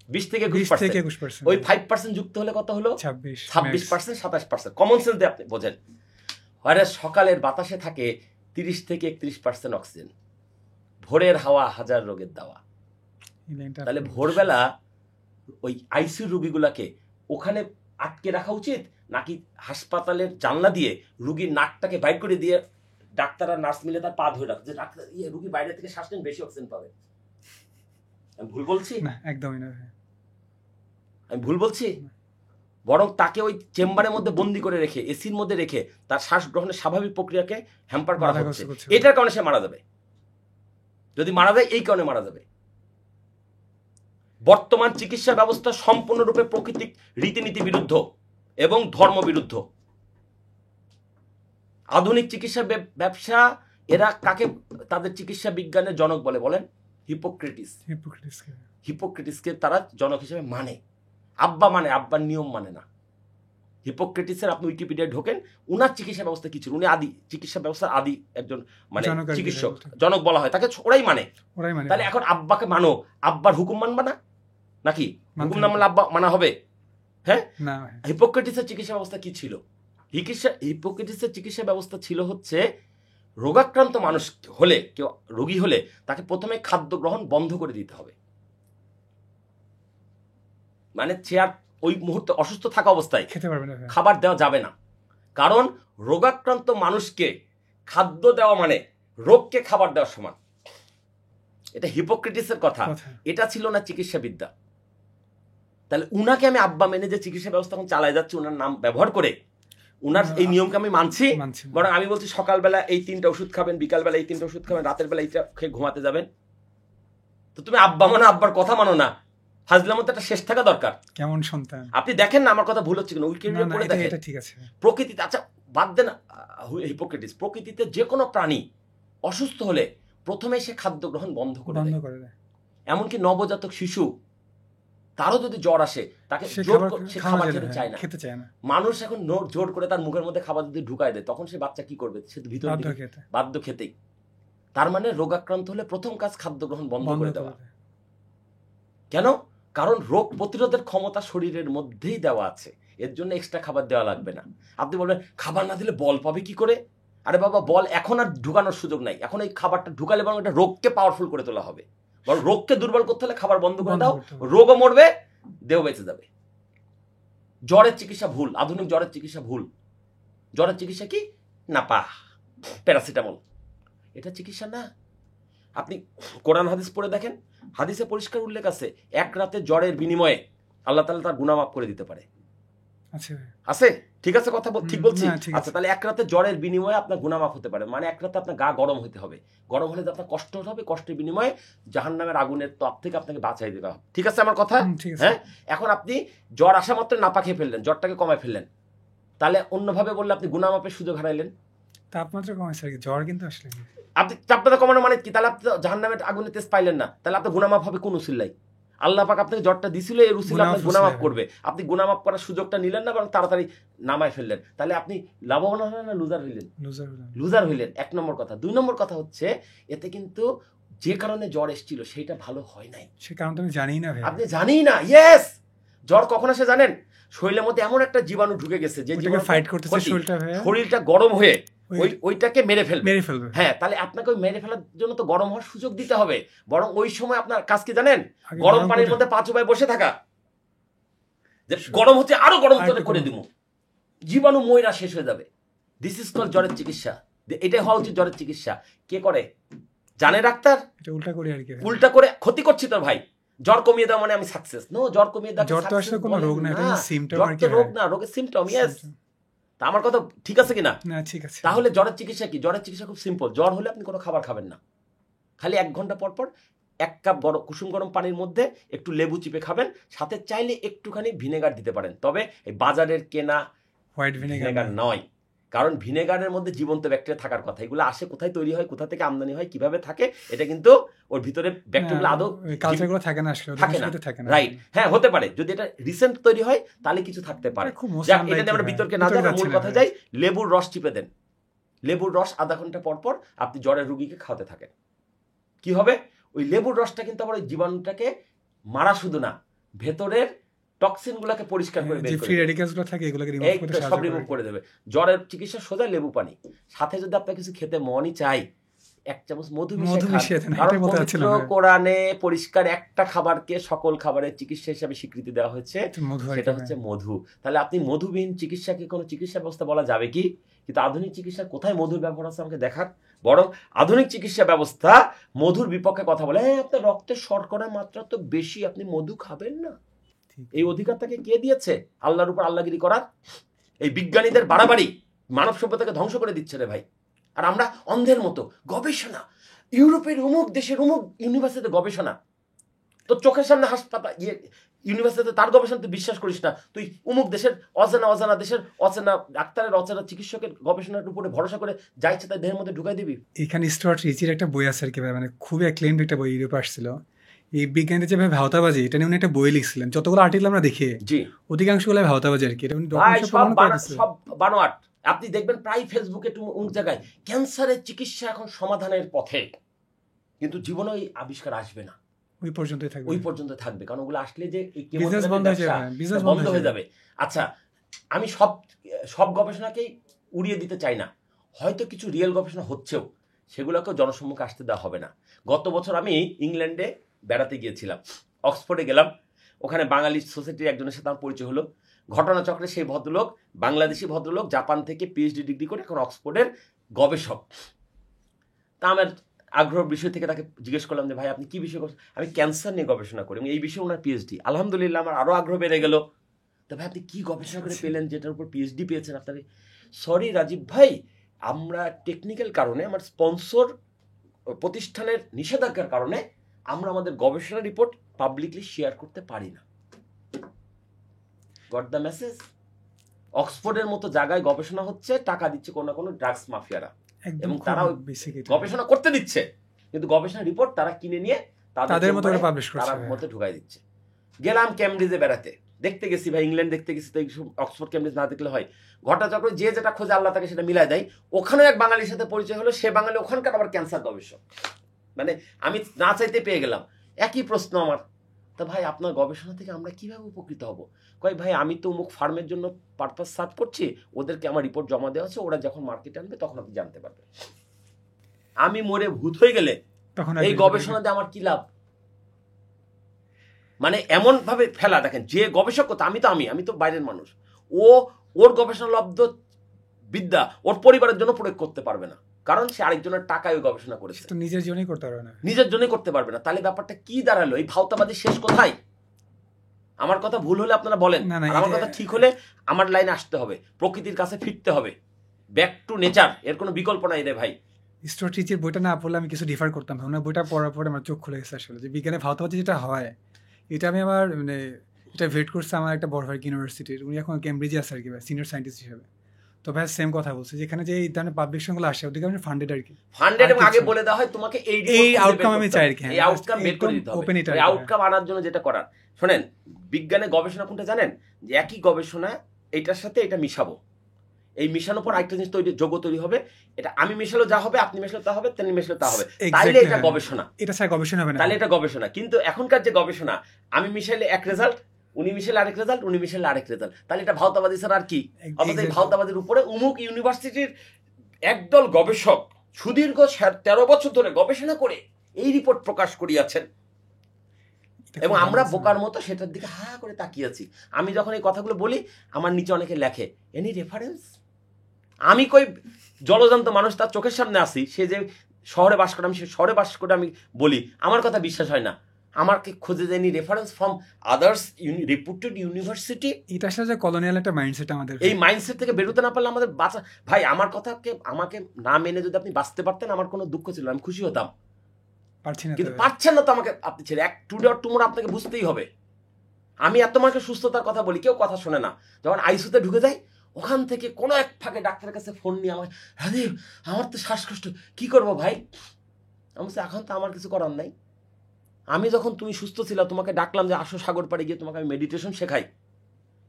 20 থেকে 21%। ওই 5% যুক্ত হলে কত হলো? 26%, 27%। কমন সেন্স দিয়ে আপনি বোঝেন। আর সকালের বাতাসে থাকে 30 থেকে 31% অক্সিজেন। ভোরের হাওয়া হাজার রোগের দাওয়া। তাহলে ভোরবেলা ওই আইসিইউ রোগীগুলাকে ওখানে আটকে রাখা উচিত, নাকি হাসপাতালের জানলা দিয়ে রুগীর নাকটাকে বাইর করে দিয়ে ডাক্তার আর নার্স মিলে তার পা ধরে রাখছে, যে ডাক্তার রুগী বাইরে থেকে শ্বাস নেন, বেশি অক্সিজেন পাবে? আমি ভুল বলছি? না, একদমই না। আমি ভুল বলছি? বরং তাকে ওই চেম্বারের মধ্যে বন্দি করে রেখে, এসির মধ্যে রেখে তার শ্বাস গ্রহণের স্বাভাবিক প্রক্রিয়াকে হ্যাম্পার করা হচ্ছে। এটার কারণে সে মারা যাবে। যদি মারা যায়, এই কারণে মারা যাবে। বর্তমান চিকিৎসা ব্যবস্থা সম্পূর্ণরূপে প্রাকৃতিক রীতিনীতি বিরুদ্ধ এবং ধর্ম বিরুদ্ধ। আধুনিক চিকিৎসা ব্যবসা, এরা কাকে তাদের চিকিৎসা বিজ্ঞানের জনক বলে বলেন? হিপোক্রেটিসকে তারা জনক হিসেবে মানে। আব্বা মানে, আব্বার নিয়ম মানে না। হিপোক্রেটিসের আপনি উইকিপিডিয়ায় ঢোকেন, উনার চিকিৎসা ব্যবস্থা কি ছিল? উনি আদি চিকিৎসা ব্যবস্থার আদি একজন মানে চিকিৎসক, জনক বলা হয় তাকে, ওরাই মানে। তাহলে এখন আব্বাকে মানো, আব্বার হুকুম মানবা না নাকি? হুকুম না মানলে আব্বা মানা হবে? হ্যাঁ। হিপোক্রেটিসের চিকিৎসা ব্যবস্থা কি ছিল? হিপোক্রেটিসের চিকিৎসা ব্যবস্থা ছিল হচ্ছে, রোগাক্রান্ত মানুষ হলে, কেউ রোগী হলে তাকে প্রথমে খাদ্য গ্রহণ বন্ধ করে দিতে হবে। মানে চেয়ার ওই মুহূর্তে অসুস্থ থাকা অবস্থায় খেতে পারবে না, খাবার দেওয়া যাবে না। কারণ রোগাক্রান্ত মানুষকে খাদ্য দেওয়া মানে রোগকে খাবার দেওয়ার সমান। এটা হিপোক্রেটিসের কথা, এটা ছিল না চিকিৎসা বিদ্যা। তাহলে উনাকে আমি আব্বা মেনে যে চিকিৎসা ব্যবস্থা এখন চালায় যাচ্ছে, উনার নাম ব্যবহার করে, উনার এই নিয়মকে আমি মানছি। বরং আমি বলছি সকালবেলা এই 3টা ওষুধ খাবেন, বিকালবেলা এই 3টা ওষুধ খাবেন, রাতের বেলা এইটা খেয়ে ঘুমাতে যাবেন। তো তুমি আব্বা মানো, আব্বার কথা মানো না। ফাজলার মধ্যে একটা শেষ থাকা দরকার। কেমন সন্তান আপনি? দেখেন না আমার কথা ভুল হচ্ছে কিনা, উইকিপিডিয়া পড়ে দেখেন। এটা ঠিক আছে। প্রকৃতিতে, আচ্ছা বাদ দেন হিপোক্রেটিস, প্রকৃতিতে যে কোনো প্রাণী অসুস্থ হলে প্রথমে সে খাদ্য গ্রহণ বন্ধ করে দেয়। এমনকি নবজাতক শিশু, তারও যদি জ্বর আসে, তাকে খাবার খেতে চায় না। মানুষ এখন জোর করে তার মুখের মধ্যে খাবার যদি ঢুকায় দেয়, তখন সে বাচ্চা কি করবে? সে তো ভিতর বাধ্য খেতেই। তার মানে রোগাক্রান্ত হলে প্রথম কাজ খাদ্য গ্রহণ বন্ধ করে দেওয়া। কেন? কারণ রোগ প্রতিরোধের ক্ষমতা শরীরের মধ্যেই দেওয়া আছে, এর জন্য এক্সট্রা খাবার দেওয়া লাগবে না। আপনি বলবেন খাবার না দিলে বল পাবে কি করে? আরে বাবা, বল এখন আর ঢুকানোর সুযোগ নাই। এখন এই খাবারটা ঢুকালে বরং এটা রোগকে পাওয়ারফুল করে তোলা হবে। বরং রোগকে দুর্বল করতে হলে খাবার বন্ধ করে দাও, রোগও মরবে, দেহ বেঁচে যাবে। জ্বরের চিকিৎসা ভুল, আধুনিক জ্বরের চিকিৎসা ভুল। জ্বরের চিকিৎসা কি? নাপা, প্যারাসিটামল, এটা চিকিৎসা না। আপনি কোরআন হাদিস পড়ে দেখেন, হাদিসে পরিষ্কার উল্লেখ আছে, এক রাতে জ্বরের বিনিময়ে আল্লাহ তাআলা তার গুনাহ মাফ করে দিতে পারে। আছে? ঠিক আছে, কথা ঠিক বলছি? আচ্ছা, তাহলে এক রাতে জ্বরের বিনিময়ে আপনার গুনাহ মাফ হতে পারে। মানে এক রাতে আপনার গা গরম হতে হবে, গরম হলে আপনার কষ্ট হতে হবে, কষ্টের বিনিময়ে জাহান্নামের আগুনের তাপ থেকে আপনাকে বাঁচাই দেওয়া হবে। ঠিক আছে আমার কথা? হ্যাঁ। এখন আপনি জ্বর আসা মাত্র নাপা খেয়ে ফেললেন, জ্বরটাকে কমায় ফেললেন, তাহলে অন্যভাবে বললে আপনি গুনাহ মাফের সুযোগ হারাইলেন। তাপমাত্রা কমাইছে, জ্বর কিন্তু আসলে আপনি তাপমাত্রা কমানো মানে কি? তাহলে আপনি জাহান্নামের আগুনের তেজ পাইলেন না, তাহলে আপনার গুনাহ মাফ হবে কোন উসিলায়? আল্লাহ পাক আপনাকে জ্বরটা দিছিল, এর উসিলা আপনাকে গুনাহ মাফ করবে, আপনি গুনাহ মাফ করার সুযোগটা নিলেন না, বরং তাড়াতাড়ি নামায় ফেললেন, তাহলে আপনি লাভবান হলেন না লুজার হইলেন? লুজার হইলেন, 1 নম্বর কথা। 2 নম্বর কথা হচ্ছে এতে কিন্তু যে কারণে জ্বর এসেছিল সেটা ভালো হয় নাই, সে কারণ তুমি জানি না, আপনি জানি না। ইয়েস, জ্বর কখন আসে জানেন? শরীরের মধ্যে এমন একটা জীবাণু ঢুকে গেছে যে জীবাণু ফাইট করতেছে, শরীরটা গরম হয়ে ওইটাকে মেরে ফেলবে। হ্যাঁ, তাহলে আপনাকে ওই মেরে ফেলার জন্য তো গরম হওয়ার সুযোগ দিতে হবে, বরং ওই সময় আপনার কাজ কি জানেন? গরম পানির মধ্যে 5 উপায় বসে থাকা, যে গরম হচ্ছে আরো গরম করে দিব, জীবাণু ময়রা শেষ হয়ে যাবে। দিস ইজ কল জ্বরের চিকিৎসা। এটাই হওয়া উচিত জ্বরের চিকিৎসা। কে করে জানে? ডাক্তার। উল্টা করে ক্ষতি করছি তোর ভাই। জ্বর কমিয়ে দেওয়া মানে আমি সাকসেস? নো, জ্বর কমিয়ে দেওয়া জ্বর তো আসলে কোনো রোগ না, এটা সিম্পটম আর কি। রোগ না, রোগের সিম্পটম। ইয়েস, তা আমার কথা ঠিক আছে কিনা? না, ঠিক আছে। তাহলে জ্বরের চিকিৎসা কি? জ্বরের চিকিৎসা খুব সিম্পল। জ্বর হলে আপনি কোনো খাবার খাবেন না, খালি 1 ঘন্টা পর পর 1 কাপ কুসুম গরম পানির মধ্যে একটু লেবু চিপে খাবেন, সাথে চাইলে একটুখানি ভিনেগার দিতে পারেন, তবে এই বাজারের কেনা হোয়াইট ভিনেগার নয়, কারণ ভিনেগারের মধ্যে জীবন্ত ব্যাকটেরিয়া থাকার কথা। এগুলো আসে কোথায় তৈরি হয়, কোথা থেকে আমদানি হয়, কিভাবে থাকে, এটা কিন্তু ওর ভিতরে ব্যাকটেরিয়া আদৌ থাকে না, আসলে থাকে না। রাইট, হ্যাঁ, হতে পারে যদি এটা রিসেন্ট তৈরি হয় তাহলে কিছু থাকতে পারে। এটা নিয়ে আমরা বিতর্কে না যাই, মূল কথা যাই, লেবুর রস চিপে দেন। লেবুর রস আধা ঘন্টা পর পর আপনি জ্বরের রোগীকে খাওয়াতে থাকেন। কি হবে? ওই লেবুর রসটা কিন্তু আবার ওই জীবাণুটাকে মারা শুধু না, ভেতরের টক্সিন গুলাকে পরিষ্কার করে বের করে, ফ্রি র্যাডিক্যালস গুলো থাকে এগুলোকে রিমুভ করে দেবে। জ্বরের চিকিৎসা সোজা লেবু পানি, সাথে যদি আপনার কিছু খেতে মনই চাই 1 চামচ মধু মিশিয়ে খান। কারণ পবিত্র কোরআনে পরিষ্কার একটা খাবারকে সকল খাবারের চিকিৎসা হিসেবে স্বীকৃতি দেওয়া হয়েছে, সেটা হচ্ছে মধু। তাহলে আপনি মধুবিহীন চিকিৎসাকে কোনো চিকিৎসা ব্যবস্থা বলা যাবে কি? কিন্তু আধুনিক চিকিৎসা কোথায় মধুর ব্যবহার আছে আমাকে দেখার। বরং আধুনিক চিকিৎসা ব্যবস্থা মধুর বিপক্ষে কথা বলে, আপনার রক্তের শর্করার মাত্রা তো বেশি, আপনি মধু খাবেন না। এই অধিকারটাকে কে দিয়েছে? আল্লাহর উপর আল্লাহগিরি করার। এই বিজ্ঞানীদের বাড়াবাড়ি মানব সভ্যতাকে ধ্বংস করে দিচ্ছে রে ভাই। আর আমরা অন্ধের মতো গবেষণা, ইউরোপের অমুক দেশের অমুক ইউনিভার্সিটিতে গবেষণা, তোর চোখের সামনে হাসপাতাল ইউনিভার্সিটিতে তার গবেষণা তুই বিশ্বাস করিস না, তুই অমুক দেশের অজানা দেশের অচেনা ডাক্তারের অচেনা চিকিৎসকের গবেষণার উপরে ভরসা করে যাইছে তাই দেহের মধ্যে ঢুকাই দিবি। এখানে স্টুয়ার্ট রিচির একটা বই আছে আর কি, মানে খুবই অ্যাক্লেমড একটা বই, ইউরোপে আসছিল। এই বিজ্ঞানীদের যেভাবে ভাওতাবাজি, এটা নিয়ে উনি একটা বই লিখছিলেন। যতগুলো আর্টিকেল আমরা দেখি অধিকাংশগুলো ভাওতাবাজি আর কি। সব বানোয়াট। আপনি দেখবেন প্রায় ফেসবুকে অমুক জায়গায় ক্যান্সারের চিকিৎসা এখন সমাধানের পথে, কিন্তু জীবনে ওই আবিষ্কার আসবে না, ওই পর্যন্ত থাকবে। কারণ ওগুলো আসলে যে বন্ধ হয়ে যাবে। আচ্ছা, আমি সব গবেষণাকেই উড়িয়ে দিতে চাই না, হয়তো কিছু রিয়েল গবেষণা হচ্ছেও, সেগুলোকেও জনসম্মুখে আসতে দেওয়া হবে না। গত বছর আমি ইংল্যান্ডে বেড়াতে গিয়েছিলাম, অক্সফোর্ডে গেলাম। ওখানে বাঙালি সোসাইটির একজনের সাথে আমার পরিচয় হলো। ঘটনাচক্রে সেই ভদ্রলোক, বাংলাদেশি ভদ্রলোক, জাপান থেকে পিএইচডি ডিগ্রি করে এখন অক্সফোর্ডের গবেষক। তা আমার আগ্রহ বিষয় থেকে তাকে জিজ্ঞেস করলাম যে ভাই আপনি কি বিষয় করছেন? আমি ক্যান্সার নিয়ে গবেষণা করি, এই বিষয়ে ওনার পিএইচডি। আলহামদুলিল্লাহ আমার আরও আগ্রহ বেড়ে গেল। তো ভাই আপনি কি গবেষণা করে পেলেন যেটার উপর পিএইচডি পেয়েছেন আপনার? সরি রাজীব ভাই, আমরা টেকনিক্যাল কারণে, আমার স্পন্সর প্রতিষ্ঠানের নিষেধাজ্ঞার কারণে আমরা আমাদের গবেষণা রিপোর্ট পাবলিকলি শেয়ার করতে পারি না। Got the message? অক্সফোর্ডের মতো জায়গায় গবেষণা হচ্ছে, টাকা দিচ্ছে কোনো না কোনো ড্রাগস মাফিয়ারা, এবং তারা গবেষণা করতে দিচ্ছে, কিন্তু গবেষণা রিপোর্ট তারা কিনে নিয়ে তাদের মতো ঢুকাই দিচ্ছে। গেলাম ক্যামব্রিজে বেড়াতে, দেখতে গেছি ভাই, ইংল্যান্ড দেখতে গেছি, তো অক্সফোর্ড ক্যামব্রিজ না দেখলে হয়? ঘটনাচক্র যে যেটা খোঁজে আল্লাহ তাকে সেটা মিলাই দেয়। ওখানেও এক বাঙালির সাথে পরিচয় হলো, সে বাঙালি ওখানকার আবার ক্যান্সার গবেষক। মানে আমি না চাইতে পেয়ে গেলাম। একই প্রশ্ন আমার, তা ভাই আপনার গবেষণা থেকে আমরা কিভাবে উপকৃত হব? কয় ভাই আমি তো অমুক ফার্মের জন্য পারপাস সার্চ করছি, ওদেরকে আমার রিপোর্ট জমা দেওয়া আছে, ওরা যখন মার্কেটে আনবে তখন আপনি জানতে পারবেন। আমি মরে ভূত হয়ে গেলে এই গবেষণা দিয়ে আমার কি লাভ? মানে এমন ভাবে ফেলা। দেখেন, যে গবেষক, আমি তো বাইরের মানুষ, ওর গবেষণা লব্ধ বিদ্যা ওর পরিবারের জন্য প্রয়োগ করতে পারবে না, কারণ সে আরেকজনের টাকায় ওই গবেষণা করেছে, নিজের জন্যই করতে পারবে না। তাহলে ব্যাপারটা কি দাঁড়ালো? এই ভাওতাবাজি শেষ কোথায়? আমার কথা ভুল হলে আপনারা বলেন, আমার কথা ঠিক হলে আমার লাইনে আসতে হবে, প্রকৃতির কাছে ফিরতে হবে, ব্যাক টু নেচার। এর কোনো বিকল্প নাই রে ভাই। স্ট্র্যাটেজির বইটা না পড়লে আমি কিছু ডিফার করতাম। ওনার বইটা পড়ার পরে আমার চোখ খুলে গেছে আসলে, যে বিজ্ঞানে ভাওতাবাজি যেটা হয়, এটা আমি আমার এটা ভেট করছে আমার একটা বড় ভাই ইউনিভার্সিটির, উনি এখন ক্যামব্রিজে আছে আর কি, সিনিয়র সায়েন্টিস্ট হিসেবে। তো ভাই সেম কথা বলছি, যেখানে যে এই ধরনের পাবলিকেশনগুলো আসে ওদিকে আমি ফান্ডেড আর কি, ফান্ডেড, এবং আগে বলে দেওয়া হয় তোমাকে এই আউটকাম আমি চাই আর কি, এই আউটকাম বের করে দিতে হবে। এই আউটকাম আনার জন্য যেটা করার, শোনেন, বিজ্ঞানের গবেষণা কোনটা জানেন, যে একই গবেষণা এটার সাথে এটা মিশাবো, এই মিশানোর পর আরেকটা জিনিস তৈরি, যোগ্য তৈরি হবে, এটা আমি মেশালো যা হবে, আপনি মেশালো তা হবে, তিনি মেশালো তা হবে, তাইলে এটা গবেষণা, এটা স্যার গবেষণা হবে না, তাহলে এটা গবেষণা। কিন্তু এখনকার যে গবেষণা, আমি মিশাইলে এক রেজাল্ট, উনি মিশাইলে আরেক রেজাল্ট, উনি মিশাইলে আরেক রেজাল্ট, তাহলে এটা ভাওতাবাদী স্যার আর কি। অথচ এই ভাওতাবাদীর উপরে অমুক ইউনিভার্সিটির একদল গবেষক সুদীর্ঘ 13 বছর ধরে গবেষণা করে এই রিপোর্ট প্রকাশ করিয়াছেন, এবং আমরা বোকার মতো সেটার দিকে হা করে তাকিয়ে আছি। আমি যখন এই কথাগুলো বলি, আমার নিচে অনেকে লেখে এনি রেফারেন্স। আমি কই জলজান্ত মানুষ, তার চোখের সামনে আসি, সে যে শহরে বাস করে, আমি সে শহরে বাস করে আমি বলি, আমার কথা বিশ্বাস হয় না, আমাকে খুঁজে দেয়নি রেফারেন্স ফ্রম আদার্স রেপুটেড ইউনিভার্সিটি। এটা আসলে কলোনিয়াল একটা মাইন্ডসেট আমাদের, এই মাইন্ডসেট থেকে বেরোতে না পারলে আমাদের বাঁচা, ভাই আমার কথাকে আমাকে না মেনে যদি আপনি বাঁচতে পারতেন, আমার কোনো দুঃখ ছিল, আমি খুশি হতাম, পারছি না, কিন্তু পারছেন না তো আমাকে, আপনি ছেড়ে এক টুডে অর টুমোরো আপনাকে বুঝতেই হবে। আমি এত মানুষকে সুস্থতার কথা বলি, কেউ কথা শোনে না। যখন আইসিইউতে ঢুকে যাই, ওখান থেকে কোনো এক ফাঁকে ডাক্তারের কাছে ফোন নিয়ে আমাকে, রাজীব আমার তো শ্বাসকষ্ট, কি করবো ভাই? আমি বলছি এখন তো আমার কিছু করার নাই। আমি যখন তুমি সুস্থ ছিলা, তোমাকে ডাকলাম যে আসো সাগর পাড়ে গিয়ে তোমাকে আমি মেডিটেশন শেখাই,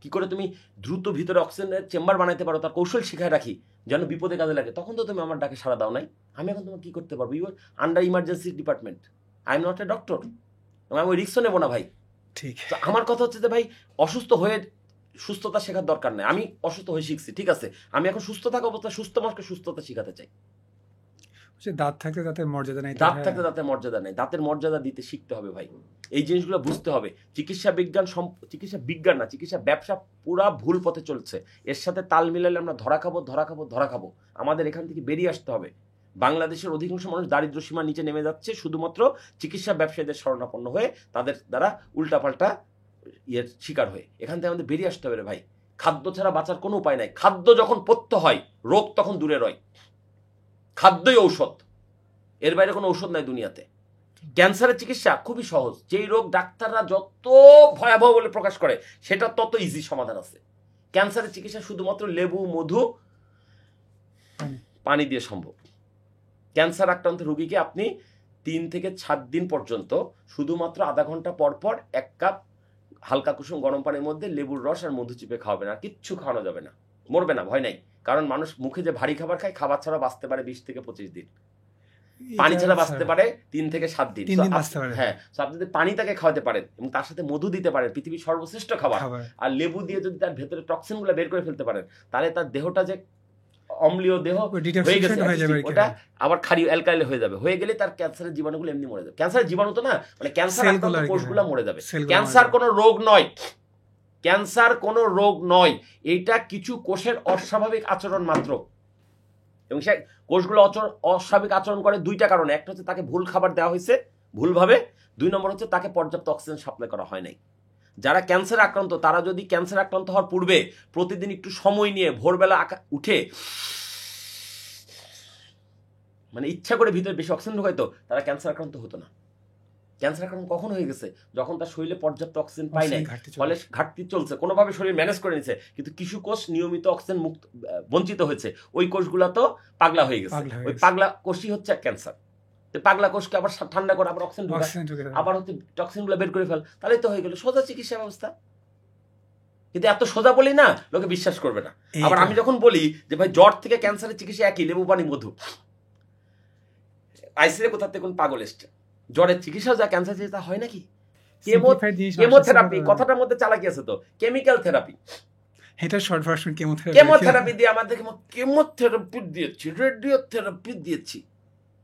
কি করে তুমি দ্রুত ভিতরে অক্সিজেনের চেম্বার বানাইতে পারো তার কৌশল শিখায় রাখি, যেন বিপদে কাজে লাগে। তখন তো তুমি আমার ডাকে সাড়া দাও নাই। আমি এখন তোমাকে কি করতে পারবো? You are under emergency department, I am not a doctor, এবং আমি ওই রিস্কও নেবো না ভাই। ঠিক। তো আমার কথা হচ্ছে যে ভাই, অসুস্থ হয়ে সুস্থতা শেখার দরকার নেই। আমি অসুস্থ হয়ে শিখছি, ঠিক আছে, আমি এখন সুস্থ থাকা অবস্থায় সুস্থ মানুষকে সুস্থতা শিখাতে চাই। দাঁত থাকতে দাঁতের মর্যাদা নেই, দাঁত থাকতে দাঁতের মর্যাদা নেই, দাঁতের মর্যাদা দিতে শিখতে হবে ভাই। এই জিনিসগুলো বুঝতে হবে। চিকিৎসা বিজ্ঞান না, চিকিৎসা ব্যবসা পুরা ভুল পথে চলছে। এর সাথে তাল মিলালে আমরা ধরা খাবো। আমাদের এখান থেকে বেরিয়ে আসতে হবে। বাংলাদেশের অধিকাংশ মানুষ দারিদ্র সীমার নিচে নেমে যাচ্ছে শুধুমাত্র চিকিৎসা ব্যবসায়ীদের শরণাপন্ন হয়ে, তাদের দ্বারা উল্টাপাল্টা ইয়ের শিকার হয়ে। এখান থেকে আমাদের বেরিয়ে আসতে হবে রে ভাই। খাদ্য ছাড়া বাঁচার কোনো উপায় নাই। খাদ্য যখন পথ্য হয়, রোগ তখন দূরে রয়। খাদ্যই ঔষধ, এর বাইরে কোনো ঔষধ নাই দুনিয়াতে। ক্যান্সারের চিকিৎসা খুবই সহজ। যেই রোগ ডাক্তাররা যত ভয়াবহ বলে প্রকাশ করে, সেটা তত ইজি সমাধান আছে। ক্যান্সারের চিকিৎসা শুধুমাত্র লেবু, মধু, পানি দিয়ে সম্ভব। ক্যান্সার আক্রান্ত রোগীকে আপনি 3 থেকে 7 দিন পর্যন্ত শুধুমাত্র আধা ঘন্টা পর পর 1 কাপ হালকা কুসুম গরম পানির মধ্যে লেবুর রস আর মধু চিপে খাওয়াবেন, আর কিচ্ছু খাওয়ানো যাবে না। মরবে না, ভয় নাই। কারণ মানুষ মুখে যে ভারী খাবার খায়, খাবার ছাড়া বাঁচতে পারে 20 থেকে 25 দিন, পানি ছাড়া বাঁচতে পারে 3 থেকে 7 দিন। হ্যাঁ, আপনি যদি পানি তাকে খাওয়াতে পারেন এবং তার সাথে মধু দিতে পারেন, পৃথিবীর সর্বশ্রেষ্ঠ খাবার, আর লেবু দিয়ে যদি তার ভেতরে টক্সিন গুলো বের করে ফেলতে পারেন, তাহলে তার দেহটা যে অম্লীয় দেহ হয়ে গেছে, ওটা আবার ক্ষারীয় অ্যালকাইল হয়ে যাবে। হয়ে গেলে তার ক্যান্সারের জীবাণুগুলো এমনি মরে যাবে। ক্যান্সারের জীবাণু তো না, মানে ক্যান্সার আক্রান্ত কোষগুলো মরে যাবে। ক্যান্সার কোনো রোগ নয়, ক্যান্সার কোনো রোগ নয়, এটা কিছু কোষের অস্বাভাবিক আচরণ মাত্র। এবং সে কোষগুলো অস্বাভাবিক আচরণ করে 2টা কারণে। একটা হচ্ছে তাকে ভুল খাবার দেওয়া হয়েছে ভুলভাবে, 2 নম্বর হচ্ছে তাকে পর্যাপ্ত অক্সিজেন সাপ্লাই করা হয় নাই। যারা ক্যান্সার আক্রান্ত, তারা যদি ক্যান্সার আক্রান্ত হওয়ার পূর্বে প্রতিদিন একটু সময় নিয়ে ভোরবেলা উঠে মানে ইচ্ছা করে ভিতরে বেশি অক্সিজেন ঢোকাইতো, তারা ক্যান্সার আক্রান্ত হতো না। ক্যান্সার আক্রান্ত কখন হয়ে গেছে? যখন তার শরীরে পর্যাপ্ত অক্সিজেন পায় নাই, ফলে ঘাটতি চলছে, কোনোভাবে শরীর ম্যানেজ করে নিছে, কিন্তু কিছু কোষ নিয়মিত অক্সিজেন মুক্ত বঞ্চিত হয়েছে, ওই কোষগুলো তো পাগলা হয়ে গেছে। ওই পাগলা কোষই হচ্ছে ক্যান্সার। পাগলা কোষকে আবার ঠান্ডা করে আবার অক্সিজেন ঢোকায়, আবার হচ্ছে টক্সিনগুলো বের করে ফেল, তাহলে তো হয়ে গেল সোজা চিকিৎসা ব্যবস্থা। কিন্তু এত সোজা বলি না, লোকে বিশ্বাস করবে না। আবার আমি যখন বলি যে ভাই জ্বর থেকে ক্যান্সারের চিকিৎসা একই, লেবু পানি মধু, আইসিইউ কোথা থেকে কোন পাগল এসছে? জ্বরের চিকিৎসা যা ক্যান্সার চিকিৎসা হয় নাকি? কেমোথেরাপি, কথাটার মধ্যে চালাকি আছে তো, কেমিক্যাল থেরাপি, এটা শর্ট ভার্সন কেমোথেরাপি দিয়ে আমাদের কেমোথেরাপি দিয়েছি, রেডিওথেরাপি দিয়েছি।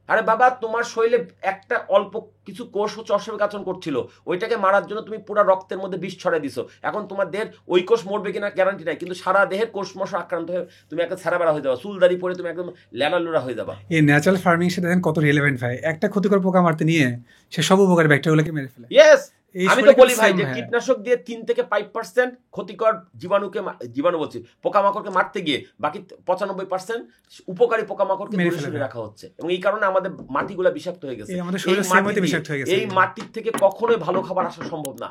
আরে বাবা, তোমার শরীরে একটা অল্প কিছু কোষ হচ্ছে অস্বাভাবিক আচরণ করছিল, ওইটাকে মারার জন্য তুমি পুরো রক্তের মধ্যে বিষ ছড়াই দিছো। এখন তোমার দেহের ওই কোষ মরবে কিনা গ্যারান্টি নাই, কিন্তু সারা দেহের কোষ মশা আক্রান্ত হয়ে তুমি একটা ছাড়াবেড়া হয়ে যাবা, চুলদারি পরে তুমি একদম ল্যালালুরা হয়ে যাবা। এই ন্যাচারাল ফার্মিং সাথে দেখেন কত রিলেভেন্ট ভাই। একটা ক্ষতিকর পোকা মারতে নিয়ে সে সব উপকারী ব্যাকটেরিয়াগুলোকে মেরে ফেলে। ইয়েস, আমি তো বলি ভাই যে কীটনাশক দিয়ে 3 থেকে 5% ক্ষতিকর জীবাণু বলছি পোকামাকড়কে মারতে গিয়ে বাকি 95% উপকারী পোকামাকড়কে দূরে সরিয়ে রাখা হচ্ছে, এবং এই কারণে আমাদের মাটিগুলো বিষাক্ত হয়ে গেছে। এই মাটির থেকে কখনোই ভালো খাবার আসা সম্ভব না।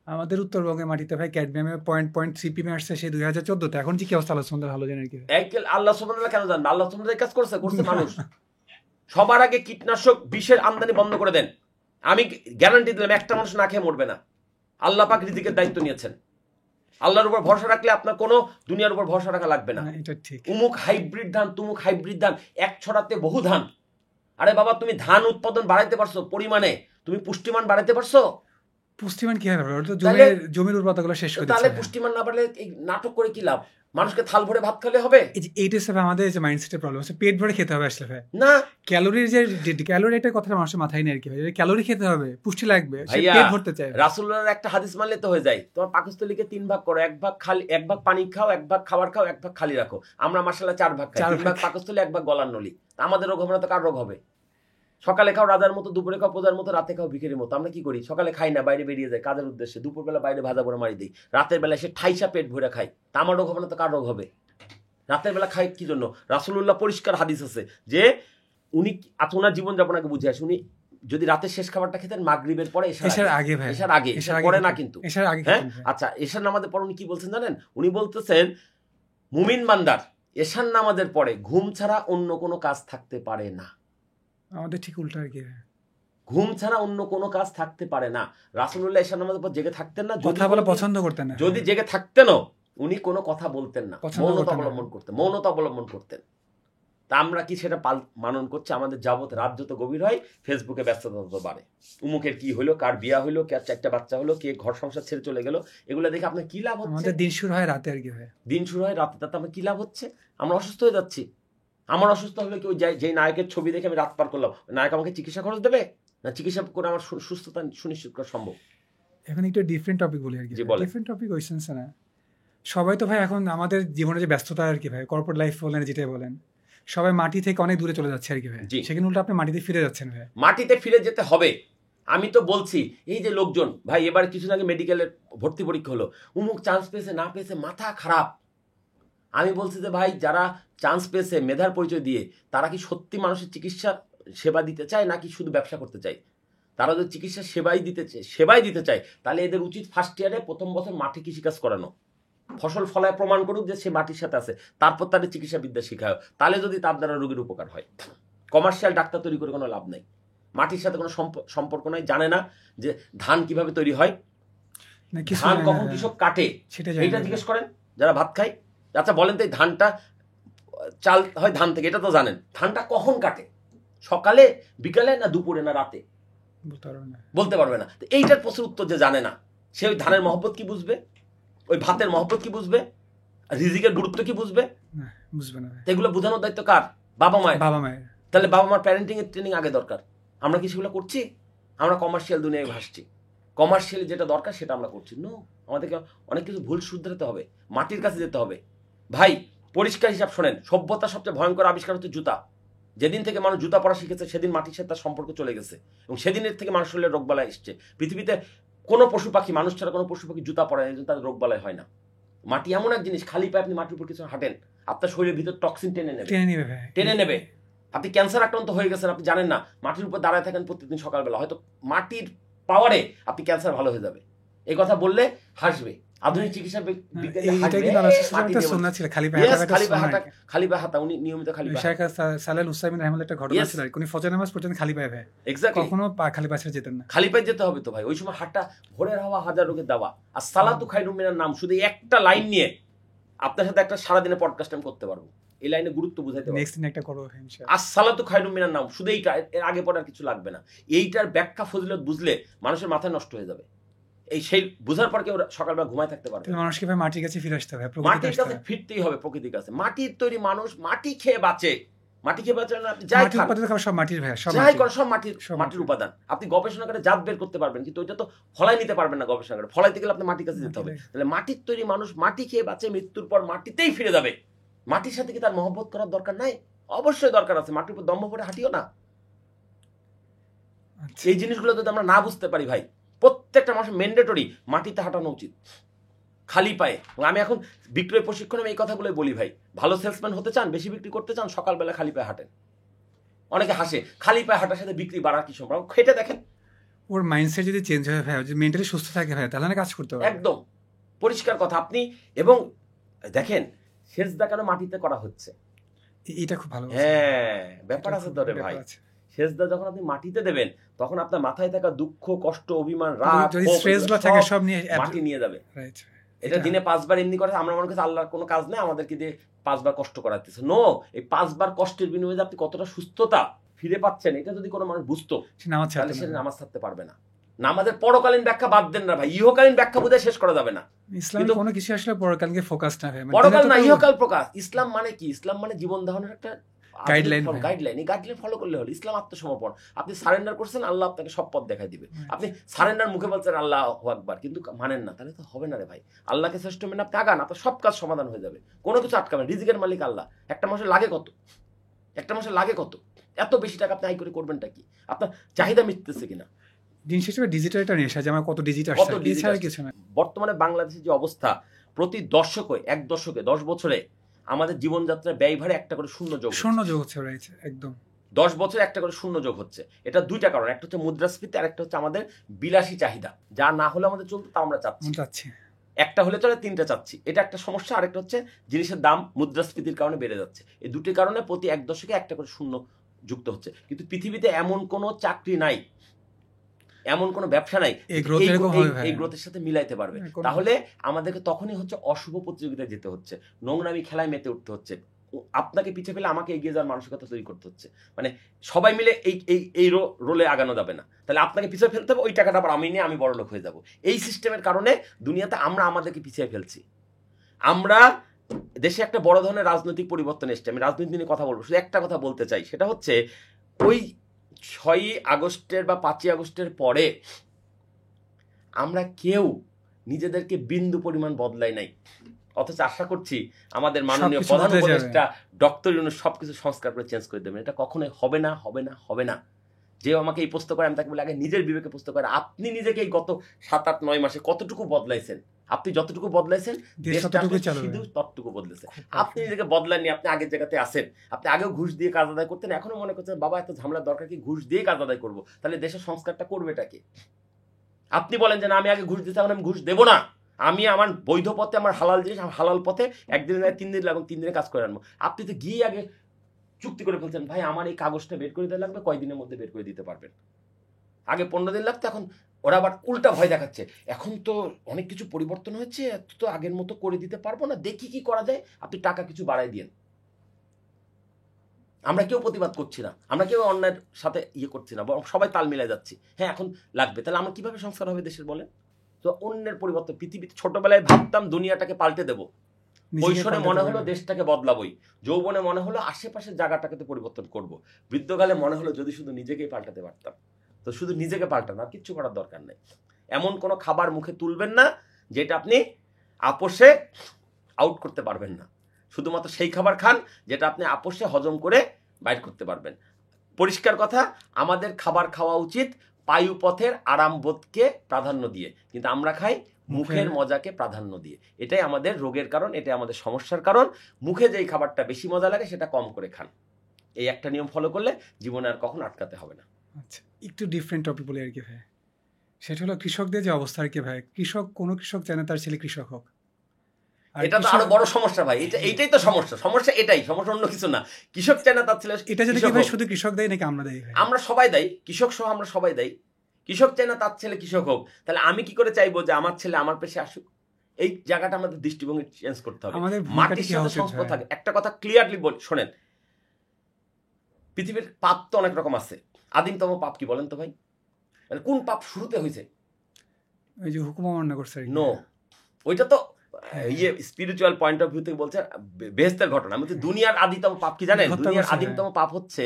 আমাদের উত্তরবঙ্গের মাটিতে ভাই ক্যাডমিয়ামে 0.3 আসছে সেই 2014-তে। এখন যে কি অবস্থা আল্লাহ সুবহানাহু ওয়া তাআলা ভালো জানেন কি ভাই। আল্লাহ সুবহানাহু ওয়া তাআলা কেন জানবে? আল্লাহ সুবহানাহু ওয়া তাআলা কাজ করছে মানুষ। সবার আগে কীটনাশক বিষের আমদানি বন্ধ করে দেন। আমি গ্যারান্টি দিলাম একটা মানুষ না খেয়ে মরবে না। আল্লাহ পাক রিজিকের দায়িত্ব নিয়েছেন। আল্লাহর উপর ভরসা রাখলে আপনার কোনো দুনিয়ার উপর ভরসা রাখা লাগবে না। এটা ঠিক। উমুক হাইব্রিড ধান, তুমুক হাইব্রিড ধান, এক ছড়াতে বহু ধান। আরে বাবা, তুমি ধান উৎপাদন বাড়াইতে পারছো পরিমাণে, তুমি পুষ্টিমান বাড়াইতে পারছো? পুষ্টিমান কি হবে? ওটা তো জমির উর্বরতাগুলো শেষ করে দিচ্ছে। তাহলে পুষ্টিমান না বাড়লে এই নাটক করে কি লাভ? মানুষকে থাল ভরে ভাত খেলে হবে? এইটা হিসেবে আমাদের যে মাইন্ডসেটের প্রবলেম আছে, পেট ভরে খেতে হবে আসলে ভাই। না, ক্যালোরির যে ক্যালোরি একটা কথা মানুষের মাথায় নেই আর কি ভাই। ক্যালোরি খেতে হবে, পুষ্টি লাগবে, পেট ভরতে চায়। রাসূলুল্লাহর একটা হাদিস মানলে তো হয়ে যায়। তোমার পাকস্থলীকে 3 ভাগ করো, এক ভাগ পানি খাও, এক ভাগ খাবার খাও, এক ভাগ খালি রাখো। আমরা মাশাআল্লাহ 4 ভাগ খাই, 3 ভাগ পাকস্থলী, 1 ভাগ গলার নলি। আমাদের রোগ হবে না তো কার রোগ হবে? সকালে খাও রাজার মতো, দুপুরে খাও প্রজার মতো, রাতে খাও ভিখারির মতো। আমরা কি করি? সকালে খাই না, বাইরে বেরিয়ে যাই কাজের উদ্দেশ্যে, দুপুরবেলা বাইরে ভাজা পোড়া মারি দিই, রাতের বেলা এসে ঠাইসা পেট ভরে খাই। তা আমার রোগ হবে না তো কার রোগ হবে? রাতের বেলা খাই কি জন্য? রাসূলুল্লাহ পরিষ্কার হাদিস আছে যে উনি ওনার জীবনযাপন আগে বুঝে আসে। উনি যদি রাতের শেষ খাবারটা খেতেন মাগরিবের পরে, এশার আগে ভাই, এশার আগে, এশার পরে না কিন্তু, এশার আগে। হ্যাঁ, আচ্ছা, এশার নামাজের পর উনি কি বলছেন জানেন? উনি বলতেছেন মুমিন বান্দার এশার নামাজের পরে ঘুম ছাড়া অন্য কোনো কাজ থাকতে পারে না। আমাদের ঠিক উল্টা আর কি, ঘুম ছাড়া অন্য কোনো কাজ থাকতে পারে না। রাসূলুল্লাহ এশার নামাজের পর জেগে থাকতেন না, কথা বলা পছন্দ করতেন না। যদি জেগে থাকতেনও উনি কোনো কথা বলতেন না, মৌনতা অবলম্বন করতেন। তা আমরা কি সেটা মানন করছি? আমাদের যাবত রাত যত গভীর হয়, ফেসবুকে ব্যস্ততা তত বাড়ে। উমুকের কি হলো, কার বিয়া হলো, কে 4টা বাচ্চা হলো, কে ঘর সংসার ছেড়ে চলে গেল, এগুলো দেখে আপনার কি লাভ হচ্ছে? আমাদের দিন শুরু হয় রাতে আর কি ভাই। দিন শুরু হয় রাতে, তাতে আমার কি লাভ হচ্ছে? আমরা অসুস্থ হয়ে যাচ্ছি। আমার অসুস্থ হলে কি ওই যে নায়কের ছবি দেখে আমি রাত পার করলাম, নায়ক আমাকে চিকিৎসা খরচ দেবে না? চিকিৎসা করে আমার সুস্থতা সুনিশ্চিত করা সম্ভব। এখন একটু ডিফারেন্ট টপিক বলি আর কি। ডিফারেন্ট টপিক ওই সেন্সে না। সবাই তো ভাই এখন আমাদের জীবনে যে ব্যস্ততা আর কি ভাই, কর্পোরেট লাইফ বলেন যেটাই বলেন, সবাই মাটি থেকে অনেক দূরে চলে যাচ্ছে আর কি ভাই। সেখানে উল্টো আপনি মাটিতে ফিরে যাচ্ছেন ভাই। মাটিতে ফিরে যেতে হবে। আমি তো বলছি, এই যে লোকজন ভাই, এবার কিছুদিন আগে মেডিকেলের ভর্তি পরীক্ষা হলো, উমুক চান্স পেয়েছে, না পেয়েছে, মাথা খারাপ। আমি বলছি যে ভাই, যারা চান্স পেয়েছে মেধার পরিচয় দিয়ে, তারা কি সত্যি মানুষের চিকিৎসার সেবা দিতে চায় নাকি শুধু ব্যবসা করতে চায়? তারা যদি চিকিৎসার সেবাই দিতে চায়, তাহলে এদের উচিত ফার্স্ট ইয়ারে প্রথম বছর মাঠে কৃষিকাজ করানো, ফসল ফলায় প্রমাণ করুক যে সে মাটির সাথে আছে, তারপর তাদের চিকিৎসা বিদ্যা শেখায়। তাহলে যদি তার দ্বারা রোগীর উপকার হয়। কমার্শিয়াল ডাক্তার তৈরি করে কোনো লাভ নাই, মাটির সাথে কোনো সম্পর্ক নাই, জানে না যে ধান কিভাবে তৈরি হয়, ধান কখন কৃষক কাটে, এটা জিজ্ঞেস করেন যারা ভাত খায়। আচ্ছা বলেন তো, এই ধানটা চাল হয় ধান থেকে, এটা তো জানেন। ধানটা কখন কাটে? সকালে, বিকালে, না দুপুরে, না রাতে? বলতে পারবে না। তো এইটার প্রশ্নের উত্তর যে জানে না, সে ওই ধানের মহব্বত কি বুঝবে? ওই ভাতের মহব্বত কি বুঝবে? রিজিকের গুরুত্ব কি বুঝবে? বুঝবে না। এগুলো বোঝানোর দায়িত্ব কার? বাবা মায়ের। তাহলে বাবা মার প্যারেন্টিং এর ট্রেনিং আগে দরকার। আমরা কি সেগুলো করছি? আমরা কমার্শিয়াল দুনিয়ায় ভাসছি। কমার্শিয়াল যেটা দরকার সেটা আমরা করছি। নো, আমাদেরকে অনেক কিছু ভুল শুধরাতে হবে, মাটির কাছে যেতে হবে। ভাই পরিষ্কার হিসাব শোনেন, সভ্যতার সবচেয়ে ভয়ঙ্কর আবিষ্কার হচ্ছে জুতা। যেদিন থেকে মানুষ জুতা পরা শিখেছে, সেদিন মাটির সাথে তার সম্পর্ক চলে গেছে, এবং সেদিনের থেকে মানুষের শরীরে রোগবালাই এসছে। পৃথিবীতে কোনো পশু পাখি, মানুষ ছাড়া কোনো পশু পাখি জুতা পরে না, তাদের রোগবালাই হয় না। মাটি এমন এক জিনিস, খালি পায়ে আপনি মাটির উপর কিছু হাঁটেন, আপনার শরীরের ভিতর টক্সিন টেনে নেবে। আপনি ক্যান্সার আক্রান্ত হয়ে গেছেন, আপনি জানেন না। মাটির উপর দাঁড়ায় থাকেন প্রতিদিন সকালবেলা, হয়তো মাটির পাওয়ারে আপনি ক্যান্সার ভালো হয়ে যাবে। এই কথা বললে হাসবে। আধুনিক চিকিৎসা খালি পায়ে হাঁটা, উনি নিয়মিত খালি পায়ে যেতে হবে। তো ভাই ওই সময় হাঁটা ভোরের হাওয়া হাজার রোগের দাওয়া। আর সালাতু খায়রুম মিনান নাম, শুধু একটা লাইন নিয়ে আপনার সাথে একটা সারাদিনে পডকাস্ট আমি করতে পারবো। এই লাইনে গুরুত্ব বুঝাইতে পারবো। আসসালাতু খায়রুম মিনান নাম, শুধু এইটা, এর আগে পরে আর কিছু লাগবে না। এইটার ব্যাখ্যা ফজিলত বুঝলে মানুষের মাথায় নষ্ট হয়ে যাবে। এই সেই বুঝার পর কেউ সকালবেলা ঘুমায় থাকতে পারবে। মানুষকে মাটির কাছে ফিরে আসতে হবে, মাটির কাছে ফিরতেই হবে, প্রকৃতির কাছে। মাটির তৈরি মানুষ মাটি খেয়ে বাঁচে। মাটি খেয়ে বাঁচে না, যাই খান সব মাটির ভাই, যাই করে সব মাটির উপাদান। আপনি গবেষণা করে জাত বের করতে পারবেন, কিন্তু ওইটা তো ফলাই নিতে পারবেন না। গবেষণা করে ফলাইতে গেলে আপনি মাটির কাছে যেতে হবে। তাহলে মাটির তৈরি মানুষ মাটি খেয়ে বাঁচে, মৃত্যুর পর মাটিতেই ফিরে যাবে। মাটির সাথে কি তার মহব্বত করার দরকার নাই? অবশ্যই দরকার আছে। মাটির উপর দম্ভ করে হাঁটিও না। এই জিনিসগুলো যদি আমরা না বুঝতে পারি ভাই, প্রত্যেকটা মানুষের ম্যান্ডেটরি মাটিতে হাঁটানো উচিত, খালি পায়ে। আমি এখন বিক্রয় প্রশিক্ষণে এই কথাগুলোই বলি, ভাই ভালো সেলসম্যান হতে চান, বেশি বিক্রি করতে চান, সকালবেলা খালি পায়ে হাঁটেন। অনেকে হাসে, খালি পায়ে হাঁটার সাথে বিক্রি বাড়ার কি সম্পর্ক? খেটে দেখেন। ওর মাইন্ডসেট যদি চেঞ্জ হয়ে ভাই, যদি মেন্টালি সুস্থ থাকে ভাই, তাহলে কাজ করতে পারবে। একদম পরিষ্কার কথা। আপনি এবং দেখেন সেজদা কেন মাটিতে করা হচ্ছে, এটা খুব ভালো। হ্যাঁ ব্যাপার আছে তো রে ভাই। সেজদা যখন আপনি মাটিতে দেবেন তখন আপনার মাথায় থাকা দুঃখ, কষ্ট, অভিমান, রাগ, সব নিয়ে মাটি নিয়ে যাবে। এটা দিনে 5 বার এমনি করে আমরা মনে করছি আল্লাহর কোনো কাজ নেই, আমাদেরকে দিয়ে 5 বার কষ্ট করাতেছে। নো, এই 5 বার কষ্টের বিনিময়ে আপনি কতটা সুস্থতা ফিরে পাচ্ছেন, এটা যদি কোনো মানুষ বুঝতো তাহলে সে নামাজ ছাড়তে পারবে না। নামাজের পরকালীন ব্যাখ্যা বাদ দেন না ভাই, ইহকালীন ব্যাখ্যা বোধহয় শেষ করা যাবে না। ইসলামে কোনো কিছু আসলে পরকালকে ফোকাস না হয়, পরকাল না ইহকাল প্রকাশ। ইসলাম মানে কি? ইসলাম মানে জীবন ধারণের একটা গাইডলাইন। এই গাইডলাইন ফলো করলে হলো ইসলাম আত্মসমর্পণ। আপনি সারেন্ডার করছেন, আল্লাহ আপনাকে সব পথ দেখাই দিবে। আপনি সারেন্ডার মুখে বলছেন আল্লাহু আকবার, কিন্তু মানেন না, তাহলে তো হবে না রে ভাই। আল্লাহকে শ্রেষ্ঠ মেনে আপনি আগান, আপনার সব কাজ সমাধান হয়ে যাবে, কোনো কিছু আটকাবেন। রিজিকের মালিক আল্লাহ। একটা মাসে লাগে কত? এত বেশি টাকা আপনি আয় করে করবেনটা কি? আপনার চাহিদা মিটতেছে কিনা? দিন শেষে ডিজিটাল একটা নেশা, যে আমার কত ডিজিটাল আসছে, এছাড়া কিছু না। বর্তমানে বাংলাদেশের যে অবস্থা, প্রতি দশকে 10 বছরে আমাদের জীবনযাত্রার ব্যয়ভারে একটা করে শূন্য যোগ হচ্ছে। একদম 10 বছরে একটা করে শূন্য যোগ হচ্ছে। এটা দুইটা কারণ, একটা হচ্ছে মুদ্রাস্ফীতি, আর একটা হচ্ছে আমাদের বিলাসী চাহিদা। যা না হলে আমাদের চলতে, তা আমরা চাচ্ছি। একটা হলে চলে, 3টা চাচ্ছি, এটা একটা সমস্যা। আরেকটা হচ্ছে জিনিসের দাম মুদ্রাস্ফীতির কারণে বেড়ে যাচ্ছে। এই দুটি কারণে প্রতি 1 দশকে একটা করে শূন্য যুক্ত হচ্ছে। কিন্তু পৃথিবীতে এমন কোনো চাকরি নাই, এমন কোনো ব্যবসা নাই এই গ্রোথের সাথে মিলাইতে পারবে। তাহলে আমাদেরকে তখনই হচ্ছে অশুভ প্রতিযোগিতায় যেতে হচ্ছে, নোংরামি খেলায় মেতে উঠতে হচ্ছে, আপনাকে পিছিয়ে ফেলে আমাকে এগিয়ে যাওয়ার মানসিকতা তৈরি করতে হচ্ছে। মানে সবাই মিলে এই রোলে আগানো যাবে না, তাহলে আপনাকে পিছিয়ে ফেলতে হবে, ওই টাকাটা আবার আমি নিয়ে আমি বড় লোক হয়ে যাব। এই সিস্টেমের কারণে দুনিয়াতে আমরা আমাদেরকে পিছিয়ে ফেলছি। আমরা দেশে একটা বড় ধরনের রাজনৈতিক পরিবর্তন এসছে। আমি রাজনীতি নিয়ে কথা বলবো, শুধু একটা কথা বলতে চাই, সেটা হচ্ছে ওই 6ই আগস্টের বা 5ই আগস্টের পরে আমরা কেউ নিজেদেরকে বিন্দু পরিমাণ বদলাই নাই। অথচ আশা করছি আমাদের মাননীয় প্রধান উপদেষ্টা ডক্টর ইউনূস সবকিছু সংস্কার করে চেঞ্জ করে দেবেন। এটা কখনোই হবে না। যে আমাকে এই প্রশ্ন করে, আমি তাকে বলি আগে নিজের বিবেকে প্রশ্ন করে, আপনি নিজেকে এই গত 7-8-9 মাসে কতটুকু বদলাইছেন? আপনি যতটুকু বদলাইছেন শুধু ততটুকু বদলেছে। আপনি নিজেকে বদলাননি, আপনি আগের জায়গাতে আছেন। আপনি আগেও ঘুষ দিয়ে কাজ আদায় করতেন, এখনো মনে করছেন বাবা এত ঝামেলার দরকার কি, ঘুষ দিয়ে কাজ আদায় করবো। তাহলে দেশের সংস্কারটা করবেটা কি? আপনি বলেন যে না আমি আগে ঘুষ দিতে, এখন আমি ঘুষ দেবো না, আমি আমার বৈধ পথে, আমার হালাল জিনিস, আমার হালাল পথে 1 দিন 3 দিন লাগুন, 3 দিনে কাজ করে আনবো। আপনি তো গিয়ে আগে চুক্তি করে ফেলছেন, ভাই আমার এই কাগজটা বের করে দিতে লাগবে, কয়দিনের মধ্যে বের করে দিতে পারবেন। আগে 15 দিন লাগতো, এখন ওরা আবার উল্টা ভয় দেখাচ্ছে, এখন তো অনেক কিছু পরিবর্তন হয়েছে, এত তো আগের মতো করে দিতে পারবো না, দেখি কি করা যায়, আপনি টাকা কিছু বাড়াই দিন। আমরা কেউ প্রতিবাদ করছি না, আমরা কেউ অন্যায়ের সাথে করছি না, বরং সবাই তাল মিলাই যাচ্ছি। হ্যাঁ এখন লাগবে, তাহলে আমরা কিভাবে সংস্কার হবে দেশের বলেন? তো অন্যের পরিবর্তন, পৃথিবীতে ছোটবেলায় ভাবতাম দুনিয়াটাকে পাল্টে দেবো, কৈশোরে মনে হলো দেশটাকে বদলাবই, যৌবনে মনে হলো আশেপাশের জায়গাটাকে তো পরিবর্তন করবো, বৃদ্ধকালে মনে হলো যদি শুধু নিজেকেই পাল্টাতে পারতাম। তো শুধু নিজেকে পাল্টানো, আর কিচ্ছু করার দরকার নেই। এমন কোনো খাবার মুখে তুলবেন না যেটা আপনি আপোষে আউট করতে পারবেন না। শুধুমাত্র সেই খাবার খান যেটা আপনি আপোষে হজম করে বাইর করতে পারবেন। পরিষ্কার কথা, আমাদের খাবার খাওয়া উচিত পায়ুপথের আরামবোধকে প্রাধান্য দিয়ে, কিন্তু আমরা খাই মুখের মজাকে প্রাধান্য দিয়ে। এটাই আমাদের রোগের কারণ, এটাই আমাদের সমস্যার কারণ। মুখে যেই খাবারটা বেশি মজা লাগে সেটা কম করে খান। এই একটা নিয়ম ফলো করলে জীবনে আর কখনো আটকাতে হবে না। আচ্ছা, একটু ডিফারেন্ট টপিক বলি আর কি ভাই, সেটা হলো কৃষকদের যে অবস্থা আর কি ভাই। কোনো কৃষক চায় না তার ছেলে কৃষক হোক। এটা তো আরো বড় সমস্যা ভাই, এইটাই তো সমস্যা এটাই, সমস্যা অন্য কিছু না। কৃষক চায় না তার ছেলে, এটা যদি ভাই শুধু কৃষক দেয় নাকি আমরা দেই? আমরা সবাই দেয়, কৃষক সহ আমরা সবাই দেয়। কৃষক চায় না তার ছেলে কৃষক হোক, তাহলে আমি কি করে চাইবো যে আমার ছেলে আমার পেশে আসুক? এই জায়গাটা আমাদের দৃষ্টিভঙ্গি চেঞ্জ করতে হবে। মাটির সাথে সংস্পর্শ থাকে। একটা কথা ক্লিয়ারলি বলি, শোনেন, পৃথিবীর পাপ তো অনেক রকম আছে। আদিমতম পাপ কি বলেন তো ভাই? মানে কোন পাপ শুরুতে হয়েছে? ওই যে হুকুম অমান্য করছে। নো, ওইটা তো স্পিরিচুয়াল পয়েন্ট অফ ভিউ থেকে বলছে বেহেশতের ঘটনা। আমি তো দুনিয়ার আদিতম পাপ কি জানেন? দুনিয়ার আদিমতম পাপ হচ্ছে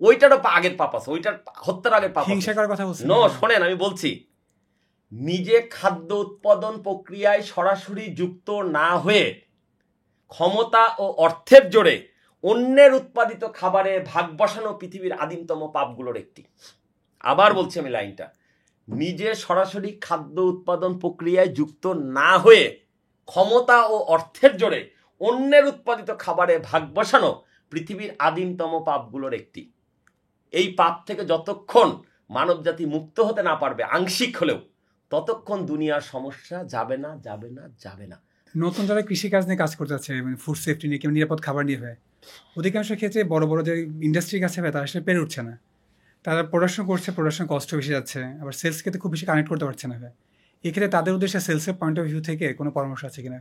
ওইটারও আগের পাপ আছে, ওইটার হত্যার আগের পাপ। হিংসা করার কথা বলছি। নো, শোনেন আমি বলছি, নিজে খাদ্য উৎপাদন প্রক্রিয়ায় সরাসরি যুক্ত না হয়ে ক্ষমতা ও অর্থের জোরে অন্যের উৎপাদিত খাবারে ভাগ বসানো পৃথিবীর আদিমতম পাপগুলোর একটি। আবার বলছি আমি লাইনটা, নিজে সরাসরি খাদ্য উৎপাদন প্রক্রিয়ায় যুক্ত না হয়ে ক্ষমতা ও অর্থের জোরে অন্যের উৎপাদিত খাবারে ভাগ বসানো পৃথিবীর আদিমতম পাপগুলোর একটি। এই পাপ থেকে যতক্ষণ মানব জাতি মুক্ত হতে না পারবে আংশিক হলেও, ততক্ষণ দুনিয়ার সমস্যা যাবে না, যাবে না, যাবে না। নতুন যারা কৃষিকাজ নিয়ে কাজ করতে যাচ্ছে, মানে ফুড সেফটি নিয়ে কিংবা নিরাপদ খাবার নিয়ে হয়, অধিকাংশ ক্ষেত্রে বড় বড় যে ইন্ডাস্ট্রি কাছে হয় তারা আসলে পেরে উঠছে না। তারা প্রোডাকশন করছে, প্রোডাকশন কষ্ট বেশি যাচ্ছে, আবার সেলস ক্ষেত্রে খুব বেশি কানেক্ট করতে পারছে না। এক্ষেত্রে তাদের উদ্দেশ্যে সেলসের পয়েন্ট অফ ভিউ থেকে কোনো পরামর্শ আছে কিনা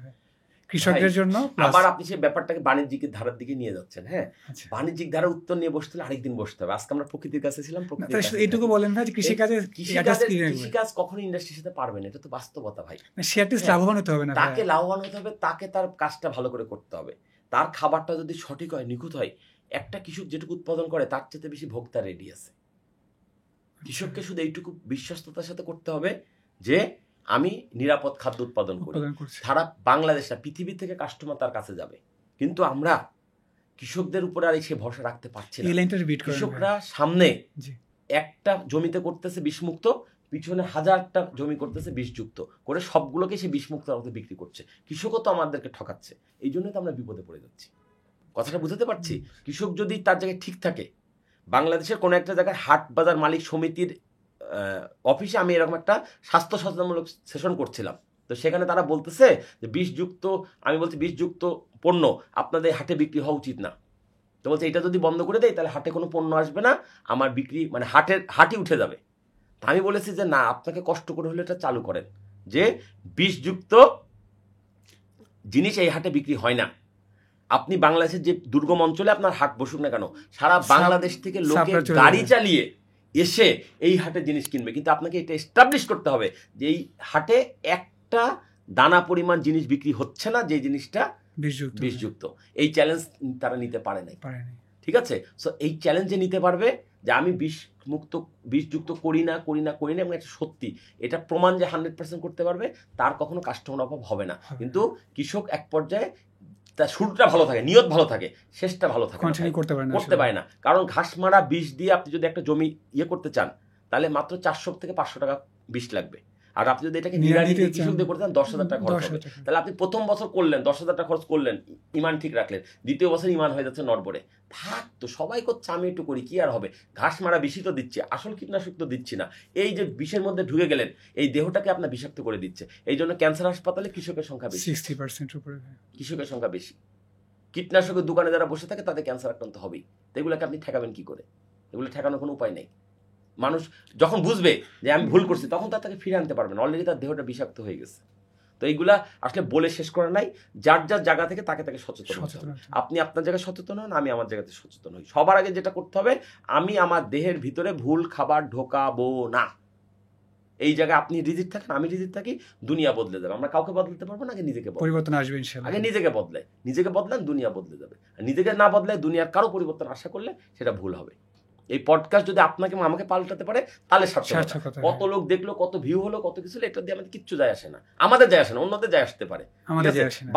কৃষকদের জন্য? আবার আপনি সেই ব্যাপারটাকে বাণিজ্যিক ধারার দিকে নিয়ে যাচ্ছেন। হ্যাঁ, বাণিজ্যিক ধারা উত্তর নিয়ে বসতে হলে আরেকদিন বসতে হবে। আজকে আমরা প্রকৃতির কাছে ছিলাম। এইটুকু বলেন ভাই, কৃষিকাজ কখনো ইন্ডাস্ট্রির সাথে পারবে না, এটা তো বাস্তবতা ভাই। সে অ্যাটলিস্ট লাভবান হতে হবে না, তাকে লাভবান হতে হবে, তাকে তার কাজটা ভালো করে করতে হবে। তার খাবারটা যদি সঠিক হয়, নিখুঁত হয়, একটা কৃষক যেটুকু উৎপাদন করে তার চেয়ে বেশি ভোক্তা রেডি আছে। কৃষককে শুধু এইটুকু বিশ্বস্ততার সাথে করতে হবে যে আমি নিরাপদ খাদ্য উৎপাদন করি। সারা বাংলাদেশ না, পৃথিবী থেকে কাস্টমার তার কাছে যাবে। কিন্তু আমরা কৃষকদের উপরে আর সে ভরসা রাখতে পারছি না। কৃষকরা সামনে একটা জমিতে করতেছে বিষমুক্ত, পিছনে 1000টা জমি করতেছে বিষযুক্ত করে, সবগুলোকে সে বিষমুক্ত বিক্রি করছে। কৃষকও তো আমাদেরকে ঠকাচ্ছে। এই জন্যই তো আমরা বিপদে পড়ে যাচ্ছি। কথাটা বুঝতে পারছি? কৃষক যদি তার জায়গায় ঠিক থাকে, বাংলাদেশের কোনো একটা জায়গায় হাট বাজার মালিক সমিতির অফিসে আমি এরকম একটা স্বাস্থ্য সচেতনমূলক সেশন করছিলাম। তো সেখানে তারা বলতেছে যে বিষযুক্ত, আমি বলছি বিষযুক্ত পণ্য আপনাদের হাটে বিক্রি হওয়া উচিত না। তো বলছে এটা যদি বন্ধ করে দেয় তাহলে হাটে কোনো পণ্য আসবে না, আমার বিক্রি মানে হাটই উঠে যাবে। তা আমি বলেছি যে না, আপনাকে কষ্ট করে হলে এটা চালু করেন যে বিষযুক্ত জিনিস এই হাটে বিক্রি হয় না। আপনি বাংলাদেশের যে দুর্গম অঞ্চলে আপনার হাট বসুক না কেন, সারা বাংলাদেশ থেকে লোকে গাড়ি চালিয়ে এসে এই হাটে জিনিস কিনবে। কিন্তু আপনাকে এটা এস্টাবলিশ করতে হবে যে এই হাটে একটা দানা পরিমাণ জিনিস বিক্রি হচ্ছে না যে জিনিসটা বিষযুক্ত। এই চ্যালেঞ্জ তারা নিতে পারে নাই। ঠিক আছে, সো এই চ্যালেঞ্জে নিতে পারবে যে আমি বিষযুক্ত করি না এবং এটা সত্যি, এটা প্রমাণ যে 100% করতে পারবে, তার কখনো কাস্টমার অভাব হবে না। কিন্তু কৃষক এক পর্যায়ে তার শুরুটা ভালো থাকে, নিয়ত ভালো থাকে, শেষটা ভালো থাকে, করতে পারে না। কারণ ঘাস মারা বিষ দিয়ে আপনি যদি একটা জমি করতে চান, তাহলে মাত্র 400 থেকে 500 টাকা বিষ লাগবে। আর আপনি যদি এটাকে নিরানি দিয়ে কৃষক দিয়ে করতে চান, 10,000 টাকা খরচ হবে। তাহলে আপনি প্রথম বছর করলেন 10,000 টাকা খরচ করলেন, ইমান ঠিক রাখলেন, দ্বিতীয় বছর ইমান হয়ে যাচ্ছে নড়বড়ে। থাক তো, সবাই করছে, আমি একটু করি, কি আর হবে? ঘাস মারা বিষই তো দিচ্ছে, আসল কীটনাশক তো দিচ্ছি না। এই যে বিষের মধ্যে ঢুকে গেলেন, এই দেহটাকে আপনার বিষাক্ত করে দিচ্ছে। এই জন্য ক্যান্সার হাসপাতালে কৃষকের সংখ্যা বেশি, 60% উপরে কৃষকের সংখ্যা বেশি। কীটনাশকের দোকানে যারা বসে থাকে তাদের ক্যান্সার আক্রান্ত হবেই। তো এগুলোকে আপনি ঠেকাবেন কি করে? এগুলো ঠেকানোর কোনো উপায় নেই। মানুষ যখন বুঝবে যে আমি ভুল করছি, তখন তাকে ফিরে আনতে পারবেন। অলরেডি তার দেহটা বিষাক্ত হয়ে গেছে। তো এইগুলা আসলে বলে শেষ করা নাই। যার যার জায়গা থেকে তাকে সচেতন হতে হবে। আপনি আপনার জায়গায় সচেতন হন, আমি আমার জায়গাতে সচেতন হই। সবার আগে যেটা করতে হবে, আমি আমার দেহের ভিতরে ভুল খাবার ঢোকাবো না। এই জায়গায় আপনি রিজিট থাকেন, আমি রিজিট থাকি, দুনিয়া বদলে যাবে। আমরা কাউকে বদলাতে পারবো না, আগে নিজেকে পরিবর্তন আসবে ইনশাআল্লাহ। আগে নিজেকে বদলান, দুনিয়া বদলে যাবে। আর নিজেকে না বদলায় দুনিয়ার কারো পরিবর্তন আশা করলে সেটা ভুল হবে। এই পডকাস্ট যদি আপনাকে আমাকে পাল্টাতে পারে তাহলে সার্থকতা। কত লোক দেখলো, কত ভিউ হলো, কত কিছু হলো, এটা দিয়ে আমাদের কিচ্ছু যায় আসে না। আমাদের যায় আসে না, অন্যদের যায় আসতে পারে,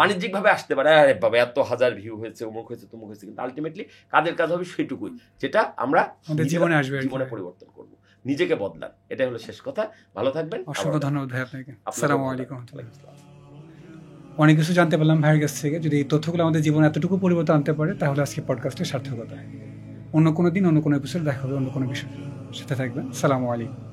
বাণিজ্যিক ভাবে আসতে পারে। আরে বাবা, এত 1000 ভিউ হয়েছে, অমুক হয়েছে, তমুক হয়েছে, কিন্তু আলটিমেটলি কাদের কাজ হবে সেইটুকুই, যেটা আমরা জীবনে আসবে, জীবনে পরিবর্তন করবো। নিজেকে বদলান, এটাই হলো শেষ কথা। ভালো থাকবেন। অসংখ্য ধন্যবাদ ভাই আপনাকে। আসসালামু আলাইকুম। অনেক কিছু জানতে পারলাম ভাইয়ের কাছ থেকে। যদি এই তথ্যগুলো আমাদের জীবনে এতটুকু পরিবর্তন আনতে পারে, তাহলে আজকে পডকাস্টের সার্থকতা। অন্য কোনো দিন অন্য কোনো এপিসোড দেখা হবে অন্য কোনো বিষয়। সাথে থাকবেন। আসসালামু আলাইকুম।